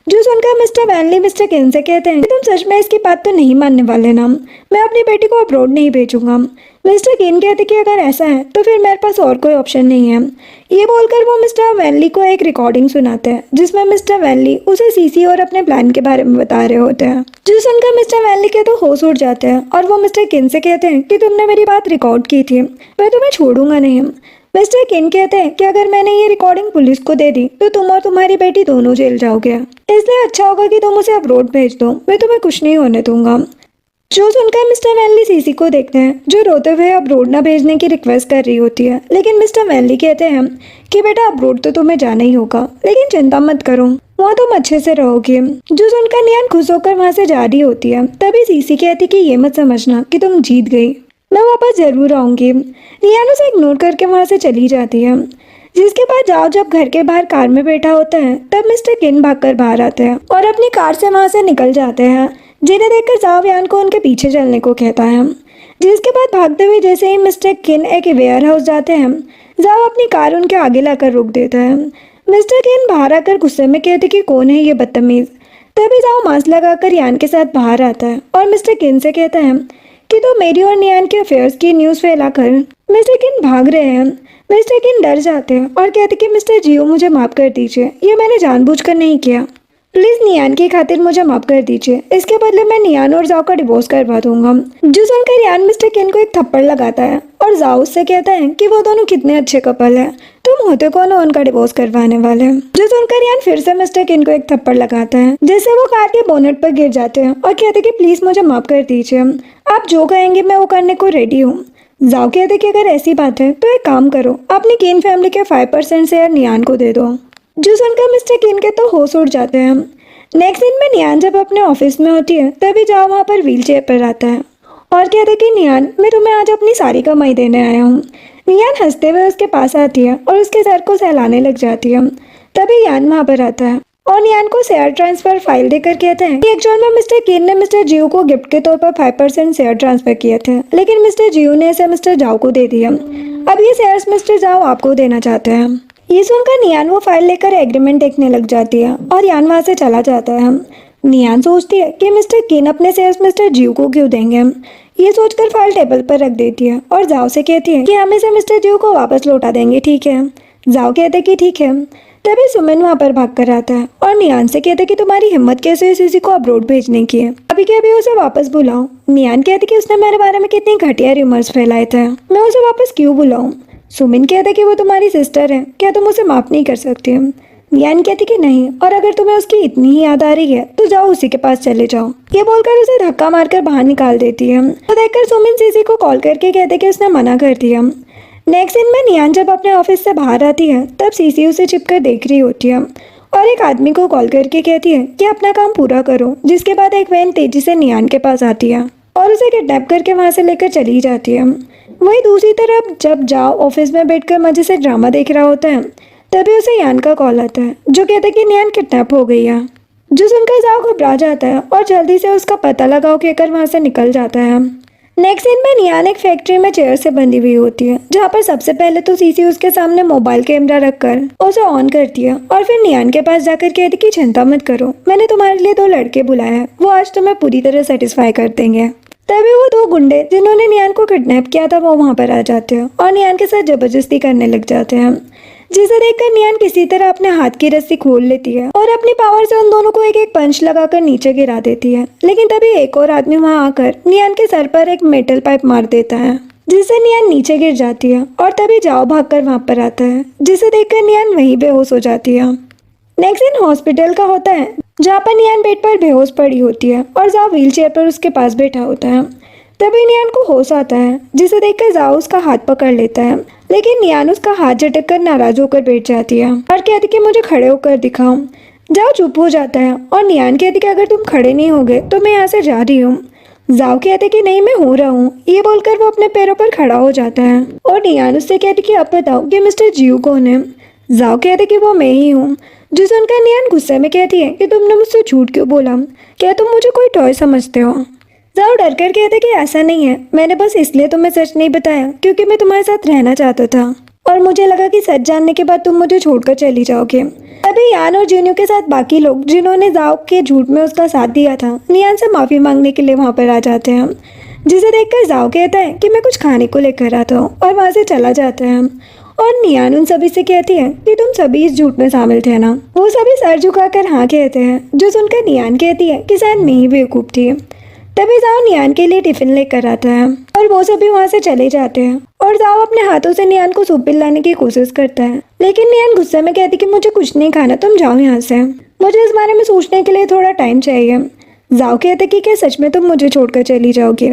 जो सुनकर मिस्टर वैनली मिस्टर किन से कहते हैं कि तुम सच में इसकी बात तो नहीं मानने वाले ना, मैं अपनी बेटी को अब्रोड नहीं भेजूंगा। मिस्टर किन कहते कि अगर ऐसा है तो फिर मेरे पास और कोई ऑप्शन नहीं है। ये बोलकर वो मिस्टर वैनली को एक रिकॉर्डिंग सुनाते हैं जिसमें मिस्टर वैनली उसे सीसी और अपने प्लान के बारे में बता रहे होते हैं। जो सुनकर मिस्टर वैनली के तो होश उड़ जाते हैं और वो मिस्टर किन से कहते हैं कि तुमने मेरी बात रिकॉर्ड की थी, मैं तुम्हें छोड़ूंगा नहीं। मिस्टर किन कहते हैं कि अगर मैंने ये रिकॉर्डिंग पुलिस को दे दी तो तुम और तुम्हारी बेटी दोनों जेल जाओगे, इसलिए अच्छा होगा कि तुम उसे अब्रोड भेज दो, मैं तुम्हें कुछ नहीं होने दूंगा। जो सुनकर मिस्टर वैनली सीसी को देखते हैं जो रोते हुए अब्रोड ना भेजने की रिक्वेस्ट कर रही होती है, लेकिन मिस्टर वैनली कहते हैं कि बेटा अब्रोड तो तुम्हें जाना ही होगा, लेकिन चिंता मत करो, वहाँ तुम अच्छे से रहोगे। जो सुनकर नियान खुश होकर वहाँ से जा रही होती है, तभी सीसी कहती कि ये मत समझना कि तुम जीत गई, मैं वापस जरूर आऊंगी। नियान उसे इग्नोर करके वहाँ से चली जाती है। जिसके बाद जाओ जब घर के बाहर कार में बैठा होता है तब मिस्टर किन भागकर बाहर आते हैं और अपनी कार से वहाँ से निकल जाते हैं, जिन्हें देखकर जाओ यान को उनके पीछे चलने को कहता है। जिसके बाद भागते हुए जैसे ही मिस्टर किन एक वेयर हाउस जाते हैं, जाओ अपनी कार उनके आगे लाकर रोक देता है। मिस्टर किन बाहर आकर गुस्से में कहते कि कौन है ये बदतमीज। तभी जाओ मास्क लगाकर यान के साथ बाहर आता है और मिस्टर किन से कहता है कि तो मेरी और नियान के अफेयर्स की न्यूज़ फैलाकर मिस्टर किन भाग रहे हैं। मिस्टर किन डर जाते हैं और कहते कि मिस्टर जियो मुझे माफ़ कर दीजिए, ये मैंने जानबूझकर नहीं किया, प्लीज़ नियान की खातिर मुझे माफ़ कर दीजिए, इसके बदले मैं नियान और जाओ का डिवोर्स करवा दूंगा। जो सुनकर यान मिस्टर किन को एक थप्पड़ लगाता है और जाओ उससे कहता है कि वो दोनों कितने अच्छे कपल हैं, तुम होते कौन हो उनका डिवोर्स करवाने वाले। जो सुनकर यान फिर से मिस्टर किन को एक थप्पड़ लगाता है जिससे वो कार के बोनेट पर गिर जाते हैं और कहते कि प्लीज़ मुझे माफ़ कर दीजिए, आप जो कहेंगे मैं वो करने को रेडी हूँ। जाओ कहते कि अगर ऐसी बात है तो एक काम करो, अपनी किन फैमिली के 5% शेयर नियान को दे दो। जो सुनकर मिस्टर किन के तो होश उड़ जाते हैं। नेक्स्ट दिन में नियान जब अपने ऑफिस में होती है तभी जाओ वहाँ पर व्हील चेयर पर आता है और कहते कि नियान मैं तुम्हें आज अपनी सारी कमाई देने आया हूँ। नियान हंसते हुए उसके पास आती है और उसके सर को सहलाने लग जाती है। तभी यान वहाँ पर आता है और नियान को शेयर ट्रांसफर फाइल देकर कहते हैं कि एक्चुअल में मिस्टर किन ने मिस्टर जियो को गिफ्ट के तौर पर 5% शेयर ट्रांसफर किए थे, लेकिन मिस्टर जियो ने इसे मिस्टर जाओ को दे दिया। अब ये शेयर्स मिस्टर जाओ आपको देना चाहते हैं। ये सुनकर नियान वो फाइल लेकर एग्रीमेंट देखने लग जाती है और यान वहाँ से चला जाता है। नियान सोचती है कि मिस्टर किन अपने शेयर्स मिस्टर जियो को क्यों देंगे। ये सोचकर फाइल टेबल पर रख देती है और जाओ से कहती है कि हम इसे मिस्टर जियो को वापस लौटा देंगे, ठीक है। जाओ कहते कि ठीक है। तभी सुमिन वहाँ पर भाग कर आता है और नियान से कहते कि तुम्हारी हिम्मत कैसे हुई सीसी को अब्रोड भेजने की है, अभी के अभी उसे वापस बुलाओ। नियान कहते कि उसने मेरे बारे में कितनी घटिया रूमर्स फैलाए थे, मैं उसे वापस क्यों बुलाऊं। सुमिन कहते कि वो तुम्हारी सिस्टर है, क्या तुम उसे माफ नहीं कर सकती। नियान कहती कि नहीं, और अगर तुम्हें उसकी इतनी ही याद आ रही है तो जाओ उसी के पास चले जाओ। ये बोलकर उसे धक्का मारकर बाहर निकाल देती है। तो देखकर सुमिन सीसी को कॉल करके कहते कि उसने मना कर दिया। नेक्स्ट दिन में नियान जब अपने ऑफिस से बाहर आती है तब सीसी उसे छिपकर देख रही होती है और एक आदमी को कॉल करके कहती है कि अपना काम पूरा करो। जिसके बाद एक वैन तेजी से नियान के पास आती है और उसे किडनैप करके वहाँ से लेकर चली जाती है। वहीं दूसरी तरफ जब जाओ ऑफिस में बैठकर मजे से ड्रामा देख रहा होता है तभी उसे यान का कॉल आता है जो कहता है कि नियान किडनैप हो गई है। जो सुनकर जाओ घबरा जाता है और जल्दी से उसका पता लगाओ कहकर वहाँ से निकल जाता है। नेक्स्ट दिन में नियान एक फैक्ट्री में चेयर से बंधी हुई होती है जहाँ पर सबसे पहले तो सीसी उसके सामने मोबाइल कैमरा रखकर उसे ऑन करती है और फिर नियान के पास जाकर कहती कि चिंता मत करो, मैंने तुम्हारे लिए 2 लड़के बुलाए हैं, वो आज तुम्हें पूरी तरह सेटिस्फाई कर देंगे। तभी वो 2 गुंडे जिन्होंने नियान को किडनैप किया था वो वहाँ पर आ जाते हैं और नियान के साथ जबरदस्ती करने लग जाते हैं, जिसे देखकर नियान किसी तरह अपने हाथ की रस्सी खोल लेती है और अपनी पावर से उन दोनों को एक एक पंच लगाकर नीचे गिरा देती है। लेकिन तभी एक और आदमी वहां आकर नियान के सर पर एक मेटल पाइप मार देता है जिससे नियान नीचे गिर जाती है और तभी जाओ भागकर वहां पर आता है, जिसे देखकर नियान वहीं बेहोश हो जाती है। नेक्स्ट दिन हॉस्पिटल का होता है जहाँ पर नियान बेड पर बेहोश पड़ी होती है और जाओ व्हील चेयर पर उसके पास बैठा होता है। तभी नियान को होश आता है जिसे देखकर जाओ उसका हाथ पकड़ लेता है, लेकिन नियान उसका हाथ झटक कर नाराज होकर बैठ जाती है और कहती कि मुझे खड़े होकर दिखाओ। जाओ चुप हो जाता है और नियान कहती कि अगर तुम खड़े नहीं होगे तो मैं यहाँ से जा रही हूँ। जाओ कहते कि नहीं मैं हो रहा हूँ। ये बोलकर वो अपने पैरों पर खड़ा हो जाता है और नियान उससे कहती कि अब बताओ कि मिस्टर जियो कौन है। जाओ कहते कि वो मैं ही हूँ। जो सुनकर नियान गुस्से में कहती है कि तुमने मुझसे झूठ क्यों बोला, क्या तुम मुझे कोई टॉय समझते हो। जाओ डर कर कहते कि ऐसा नहीं है, मैंने बस इसलिए तुम्हें सच नहीं बताया क्योंकि मैं तुम्हारे साथ रहना चाहता था और मुझे लगा कि सच जानने के बाद तुम मुझे छोड़कर चली जाओगे। तभी यान और जूनियो के साथ बाकी लोग जिन्होंने जाओ के झूठ में उसका साथ दिया था नियान से माफी मांगने के लिए वहाँ पर आ जाते हैं, जिसे देखकर जाओ कहता है कि मैं कुछ खाने को लेकर आता हूँ और वहाँ से चला जाता है। और नियान उन सभी से कहती है कि तुम सभी इस झूठ में शामिल थे ना। वो सभी सर झुकाकर हाँ कहते हैं, जो सुनकर नियान कहती है कि शायद मैं ही बेवकूफ़ थी। तभी जाओ नियान के लिए टिफिन लेकर आता है और वो सभी वहाँ से चले जाते हैं और जाओ अपने हाथों से नियान को सूप पिलाने की कोशिश करता है, लेकिन नियान गुस्से में कहती कि मुझे कुछ नहीं खाना, तुम जाओ यहाँ से, मुझे इस बारे में सोचने के लिए थोड़ा टाइम चाहिए। जाओ कहते कि क्या सच में तुम मुझे छोड़कर चली जाओगे।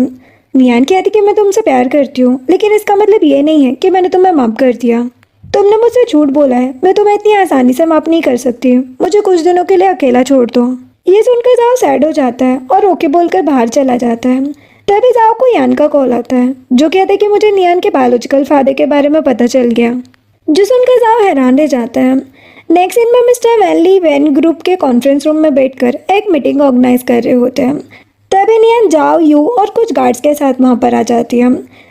नियान कहती कि मैं तुमसे प्यार करती हूँ, लेकिन इसका मतलब ये नहीं है कि मैंने तुम्हें माफ कर दिया। तुमने मुझसे झूठ बोला है, मैं तुम्हें इतनी आसानी से माफ नहीं कर सकती, मुझे कुछ दिनों के लिए अकेला छोड़ दो। ये सुनकर जाओ सैड हो जाता है और ओके बोलकर बाहर चला जाता है। तभी जाओ को यान का कॉल आता है, जो कहते कि मुझे नियान के बायोलॉजिकल फादर के बारे में पता चल गया। जो सुनकर जाओ हैरान रह जाता है। नेक्स्ट सीन में मिस्टर वैनली वैन ग्रुप के कॉन्फ्रेंस रूम में बैठकर एक मीटिंग ऑर्गेनाइज कर रहे होते हैं। तभी नियान जाओ यू और कुछ गार्ड्स के साथ वहाँ पर आ जाती है,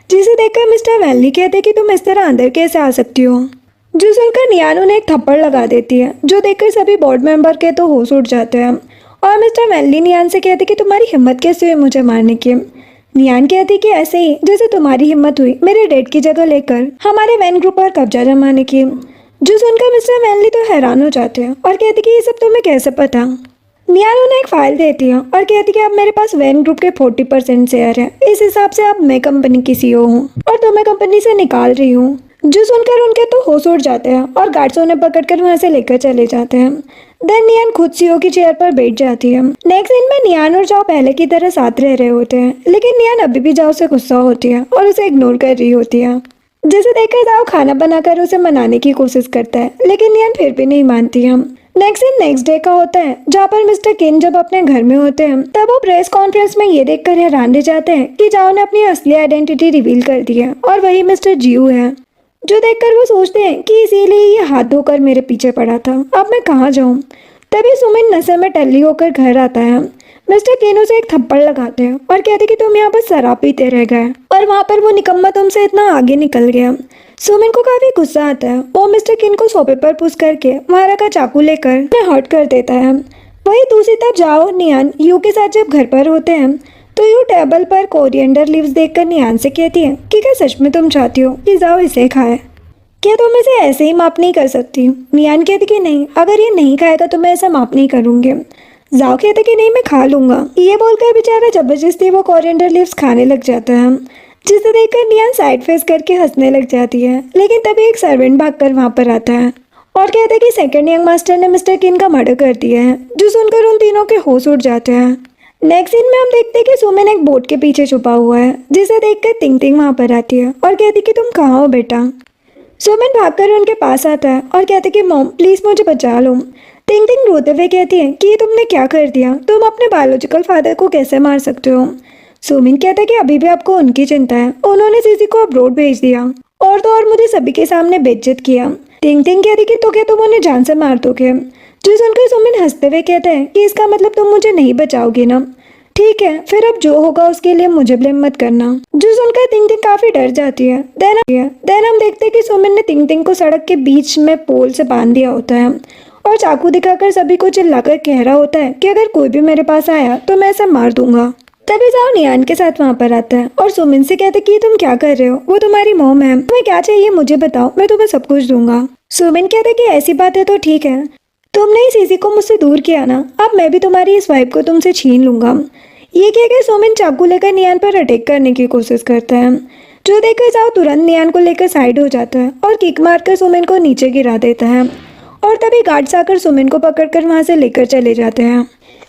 जिसे देखकर मिस्टर वैनली कहते कि तुम इस तरह अंदर कैसे आ सकती हो। जो सुनकर नियान उन्हें एक थप्पड़ लगा देती है, जो देखकर सभी बोर्ड मेंबर के तो होश उड़ जाते हैं और मिस्टर वैनली नियान से कहते कि तुम्हारी हिम्मत कैसे हुई मुझे मारने की। नियान कहती कि ऐसे ही जैसे तुम्हारी हिम्मत हुई मेरे डैड की जगह लेकर हमारे वैन ग्रुप पर कब्जा जमाने की। जो सुनकर मिस्टर वैनली तो हैरान हो जाते हैं और कहती कि ये सब तुम्हें कैसे पता। नियान उन्हें एक फाइल देती है और कहती कि अब मेरे पास वैन ग्रुप के 40% शेयर है, इस हिसाब से अब मैं कंपनी की CEO हूँ और तुम्हें कंपनी से निकाल रही हूँ। जो सुनकर उनके तो होश उड़ जाते हैं और गार्ड्स उन्हें पकड़कर वहाँ से लेकर चले जाते हैं। देन नियान खुद CEO की चेयर पर बैठ जाती है। नेक्स्ट सीन में नियान और जाओ पहले की तरह साथ रह रहे होते हैं, लेकिन नियान अभी भी जाओ से गुस्सा होती है और उसे इग्नोर कर रही होती है, जिसे देखकर जाओ खाना बनाकर उसे मनाने की कोशिश करता है, लेकिन नियान फिर भी नहीं मानती है। नेक्स्ट सीन नेक्स्ट डे का होता है, जहाँ पर मिस्टर किन जब अपने घर में होते हैं तब वो प्रेस कॉन्फ्रेंस में ये देखकर हैरान रह जाते हैं कि जाओ ने अपनी असली आइडेंटिटी रिवील कर दी है और वही मिस्टर जियो है। जो देखकर वो सोचते हैं कि इसीलिए ये हाथ धोकर मेरे पीछे पड़ा था, अब मैं कहाँ जाऊँ। तभी सुमिन नशे में टल्ली होकर घर आता है। मिस्टर किन उसे एक थप्पड़ लगाते हैं और कहते कि तुम यहाँ पर शराब पीते रह गए और वहाँ पर वो निकम्मा तुमसे इतना आगे निकल गया। सुमिन को काफी गुस्सा आता है, वो मिस्टर किन को सोफे पर पुश करके वहां का चाकू लेकर उन्हें हर्ट कर देता है। वही दूसरी तरफ जाओ नियान यू के साथ जब घर पर होते हैं तो यू टेबल पर कोरिएंडर लीव्स देखकर नियान से कहती है कि क्या सच में तुम चाहती हो कि जाओ इसे खाए, क्या तुम इसे ऐसे ही माफ नहीं कर सकती। नियान कहती कि नहीं, अगर ये नहीं खाएगा तो मैं ऐसा माफ नहीं करूंगी। जाओ कहते कि नहीं मैं खा लूंगा। ये बोलकर बेचारा जबरदस्ती वो कोरिएंडर लीव्स खाने लग जाता है, जिसे देखकर नियान साइड फेस करके हंसने लग जाती है। लेकिन तभी एक सर्वेंट भागकर वहां पर आता है और कहता है कि सेकंड यंग मास्टर ने मिस्टर किन का मर्डर कर दिया है, जो सुनकर उन तीनों के होश उड़ जाते हैं। नेक्स्ट सीन में हम देखते हैं कि सुमिन एक बोट के पीछे छुपा हुआ है, जिसे देखकर तिंग तिंग वहां पर आती है और कहती कि तुम कहाँ हो बेटा। सुमिन भागकर उनके पास आता है और कहते कि मॉम प्लीज मुझे बचा लो। तिंग तिंग रोते हुए कहती है कि ये तुमने क्या कर दिया, तुम अपने बायोलॉजिकल फादर को कैसे मार सकते हो। सुमिन कहता है कि अभी भी आपको उनकी चिंता है, उन्होंने सीसी को अब्रोड भेज दिया और तो और मुझे सभी के सामने बेइज्जत किया। तिंग तिंग कहती कि तो क्या तुम उन्हें जान से मार दोगे। जो सुनकर सुमिन हंसते हुए कहता है कि इसका मतलब तुम मुझे नहीं बचाओगे ना, ठीक है फिर अब जो होगा उसके लिए मुझे ब्लेम मत करना। जो सुनकर तिंग तिंग काफी डर जाती है। देन हम देखते हैं कि सुमिन ने तिंग तिंग को सड़क के बीच में पोल से बांध दिया होता है और चाकू दिखाकर सभी को चिल्लाकर कह रहा होता है कि अगर कोई भी मेरे पास आया तो मैं इसे मार दूंगा। तभी जाओ नियान के साथ वहाँ पर आता है और सुमिन से कहते कि तुम क्या कर रहे हो, वो तुम्हारी मॉम है, तुम्हें क्या चाहिए मुझे बताओ, मैं तुम्हें सब कुछ दूंगा। सुमिन कहते कि ऐसी बात है तो ठीक है, तुमने ही सीसी को मुझसे दूर किया ना, अब मैं भी तुम्हारी इस वाइफ को तुमसे छीन लूंगा। ये कहकर सुमिन चाकू लेकर नियान पर अटैक करने की कोशिश करता है, जो देखकर जाओ तुरंत नियान को लेकर साइड हो जाता है और किक मारकर सुमिन को नीचे गिरा देता है और तभी गार्ड्स आकर सुमिन को पकड़कर वहाँ से लेकर चले जाते हैं।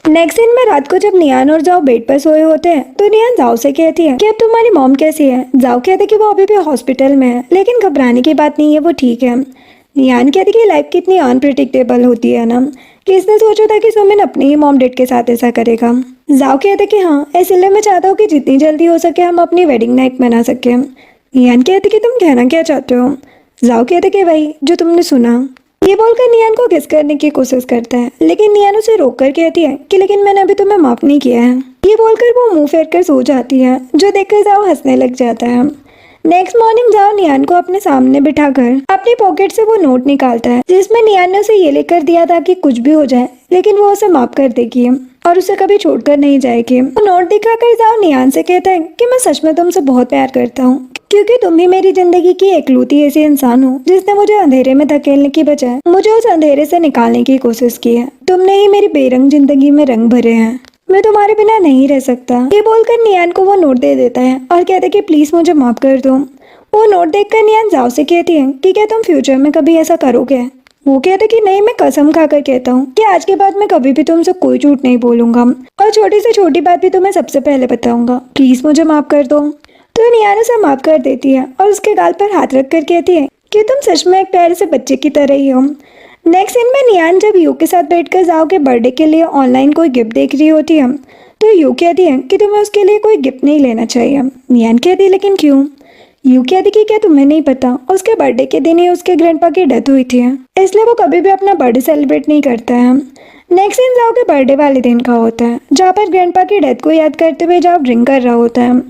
नेक्स्ट सीन में रात को जब नियान और जाओ बेड पर सोए होते हैं तो नियान जाओ से कहती है कि अब तुम्हारी मॉम कैसी है। जाओ कहते कि वो अभी भी हॉस्पिटल में है, लेकिन घबराने की बात नहीं है, वो ठीक है। नियान कहती कि लाइफ कितनी अनप्रिडिक्टेबल होती है ना, किसने सोचा था कि सुमिन अपनी ही मॉम डेड के साथ ऐसा करेगा। जाओ कहते कि हाँ, इसलिए मैं चाहता हूँ कि जितनी जल्दी हो सके हम अपनी वेडिंग नाइट मना सके। नियान कहते कि तुम कहना क्या चाहते हो। जाओ कहते कि वही जो तुमने सुना। ये बोलकर नियान को किस करने की कोशिश करता है, लेकिन नियान उसे रोककर कहती है कि लेकिन मैंने अभी तुम्हें माफ नहीं किया है। ये बोलकर वो मुंह फेर कर सो जाती है, जो देखकर जाओ हंसने लग जाता है। नेक्स्ट मॉर्निंग जाओ नियान को अपने सामने बिठाकर अपनी पॉकेट से वो नोट निकालता है जिसमें नियान ने उसे ये लिखकर दिया था कि कुछ भी हो जाए लेकिन वो उसे माफ कर देगी और उसे कभी छोड़कर नहीं जाएगी। वो नोट दिखाकर जाओ नियान से कहता है कि मैं सच में तुमसे बहुत प्यार करता हूँ, क्योंकि तुम ही मेरी जिंदगी की एकलौती ऐसी इंसान हो जिसने मुझे अंधेरे में धकेलने की बजाय मुझे उस अंधेरे से निकालने की कोशिश की है। तुमने ही मेरी बेरंग जिंदगी में रंग भरे हैं, मैं तुम्हारे बिना नहीं रह सकता। ये बोलकर नियान को वो नोट दे देता है और कहता है कि प्लीज मुझे माफ कर दो। वो नोट देखकर नियान जाओ से कहती है कि क्या तुम फ्यूचर में कभी ऐसा करोगे। वो कहते कि नहीं, मैं कसम खाकर कहता हूँ कि आज के बाद मैं कभी भी तुमसे कोई झूठ नहीं बोलूंगा और छोटी से छोटी बात भी तुम्हें सबसे पहले बताऊंगा, प्लीज मुझे माफ कर दो। तो नियान उसे माफ कर देती है और उसके गाल पर हाथ रख कर कहती है कि तुम सच में एक प्यारे से बच्चे की तरह ही हो। नेक्स्ट सीन में नियान जब यू के साथ बैठकर जाओ के बर्थडे के लिए ऑनलाइन कोई गिफ्ट देख रही होती है तो यू कहती है कि तुम्हें उसके लिए कोई गिफ्ट नहीं लेना चाहिए। नियान कहती है लेकिन क्यों। यू कहती कि क्या तुम्हें नहीं पता, उसके बर्थडे के दिन ही उसके ग्रैंडपा की डेथ हुई थी, इसलिए वो कभी भी अपना बर्थडे सेलिब्रेट नहीं करता है। नेक्स्ट सीन जाओ के बर्थडे वाले दिन का होता है जहाँ पर ग्रैंडपा की डेथ को याद करते हुए जाओ ड्रिंक कर रहा होता है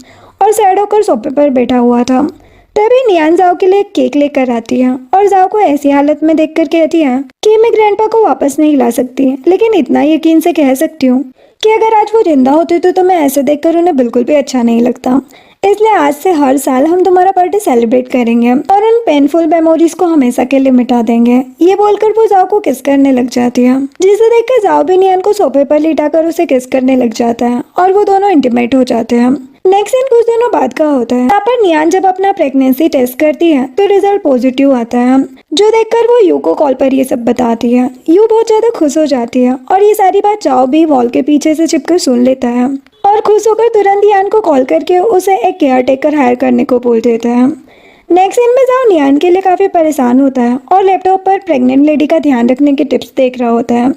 और सैड होकर सोफे पर बैठा हुआ था। तभी नियान जाओ के लिए केक लेकर आती है और जाओ को ऐसी हालत में देखकर कहती है कि मैं ग्रैंडपा को वापस नहीं ला सकती, लेकिन इतना यकीन से कह सकती हूँ कि अगर आज वो जिंदा होते तो तुम्हें ऐसे देखकर उन्हें बिल्कुल भी अच्छा नहीं लगता। इसलिए आज से हर साल हम तुम्हारा बर्थडे सेलिब्रेट करेंगे और उन पेनफुल मेमोरीज को हमेशा के लिए मिटा देंगे। ये बोलकर वो जाओ को किस करने लग जाती है, जिसे देखकर जाओ भी नियान को सोफे पर लिटाकर उसे किस करने लग जाता है और वो दोनों इंटीमेट हो जाते हैं। नेक्स्ट दिन कुछ दिनों बाद का होता है, यहाँ पर नियान जब अपना प्रेगनेंसी टेस्ट करती है तो रिजल्ट पॉजिटिव आता है, जो देखकर वो यू को कॉल पर ये सब बताती है। यू बहुत ज्यादा खुश हो जाती है और ये सारी बात जाओ भी वॉल के पीछे से छिपकर सुन लेता है और खुश होकर तुरंत नियान को कॉल करके उसे एक केयर टेकर हायर करने को बोल देता है। नेक्स्ट सीन में जाओ नियान के लिए काफी परेशान होता है और लैपटॉप पर प्रेग्नेंट लेडी का ध्यान रखने के टिप्स देख रहा होता है।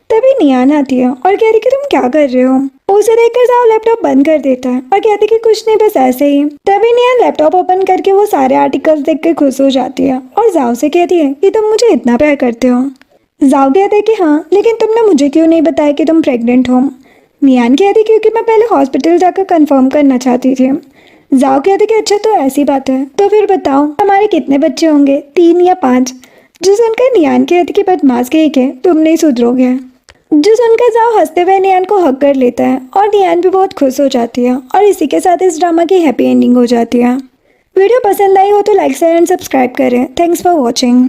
तभी नियान आती है और कहती कि तुम क्या कर रहे हो। उसे देखकर जाओ लैपटॉप बंद कर देता है और कहती कि कुछ नहीं, बस ऐसे ही। तभी नियान लैपटॉप ओपन करके वो सारे आर्टिकल्स देखकर खुश हो जाती है और जाओ से कहती है कि तुम मुझे इतना प्यार करते हो। जाओ कहते कि हाँ, लेकिन तुमने मुझे क्यों नहीं बताया कि तुम प्रेग्नेंट हो। नियान कहती क्योंकि मैं पहले हॉस्पिटल जाकर कंफर्म करना चाहती थी। जाओ कहती कि अच्छा तो ऐसी बात है, तो फिर बताओ हमारे कितने बच्चे होंगे, 3 या 5। जो सुनकर नियान कहती कि बदमाश कहीं है, तुम नहीं सुधरोगे। जो सुनकर जाओ हंसते हुए नियान को हक कर लेता है और नियान भी बहुत खुश हो जाती है और इसी के साथ इस ड्रामा की हैप्पी एंडिंग हो जाती है। वीडियो पसंद आई हो तो लाइक शेयर एंड सब्सक्राइब करें। Thanks for watching.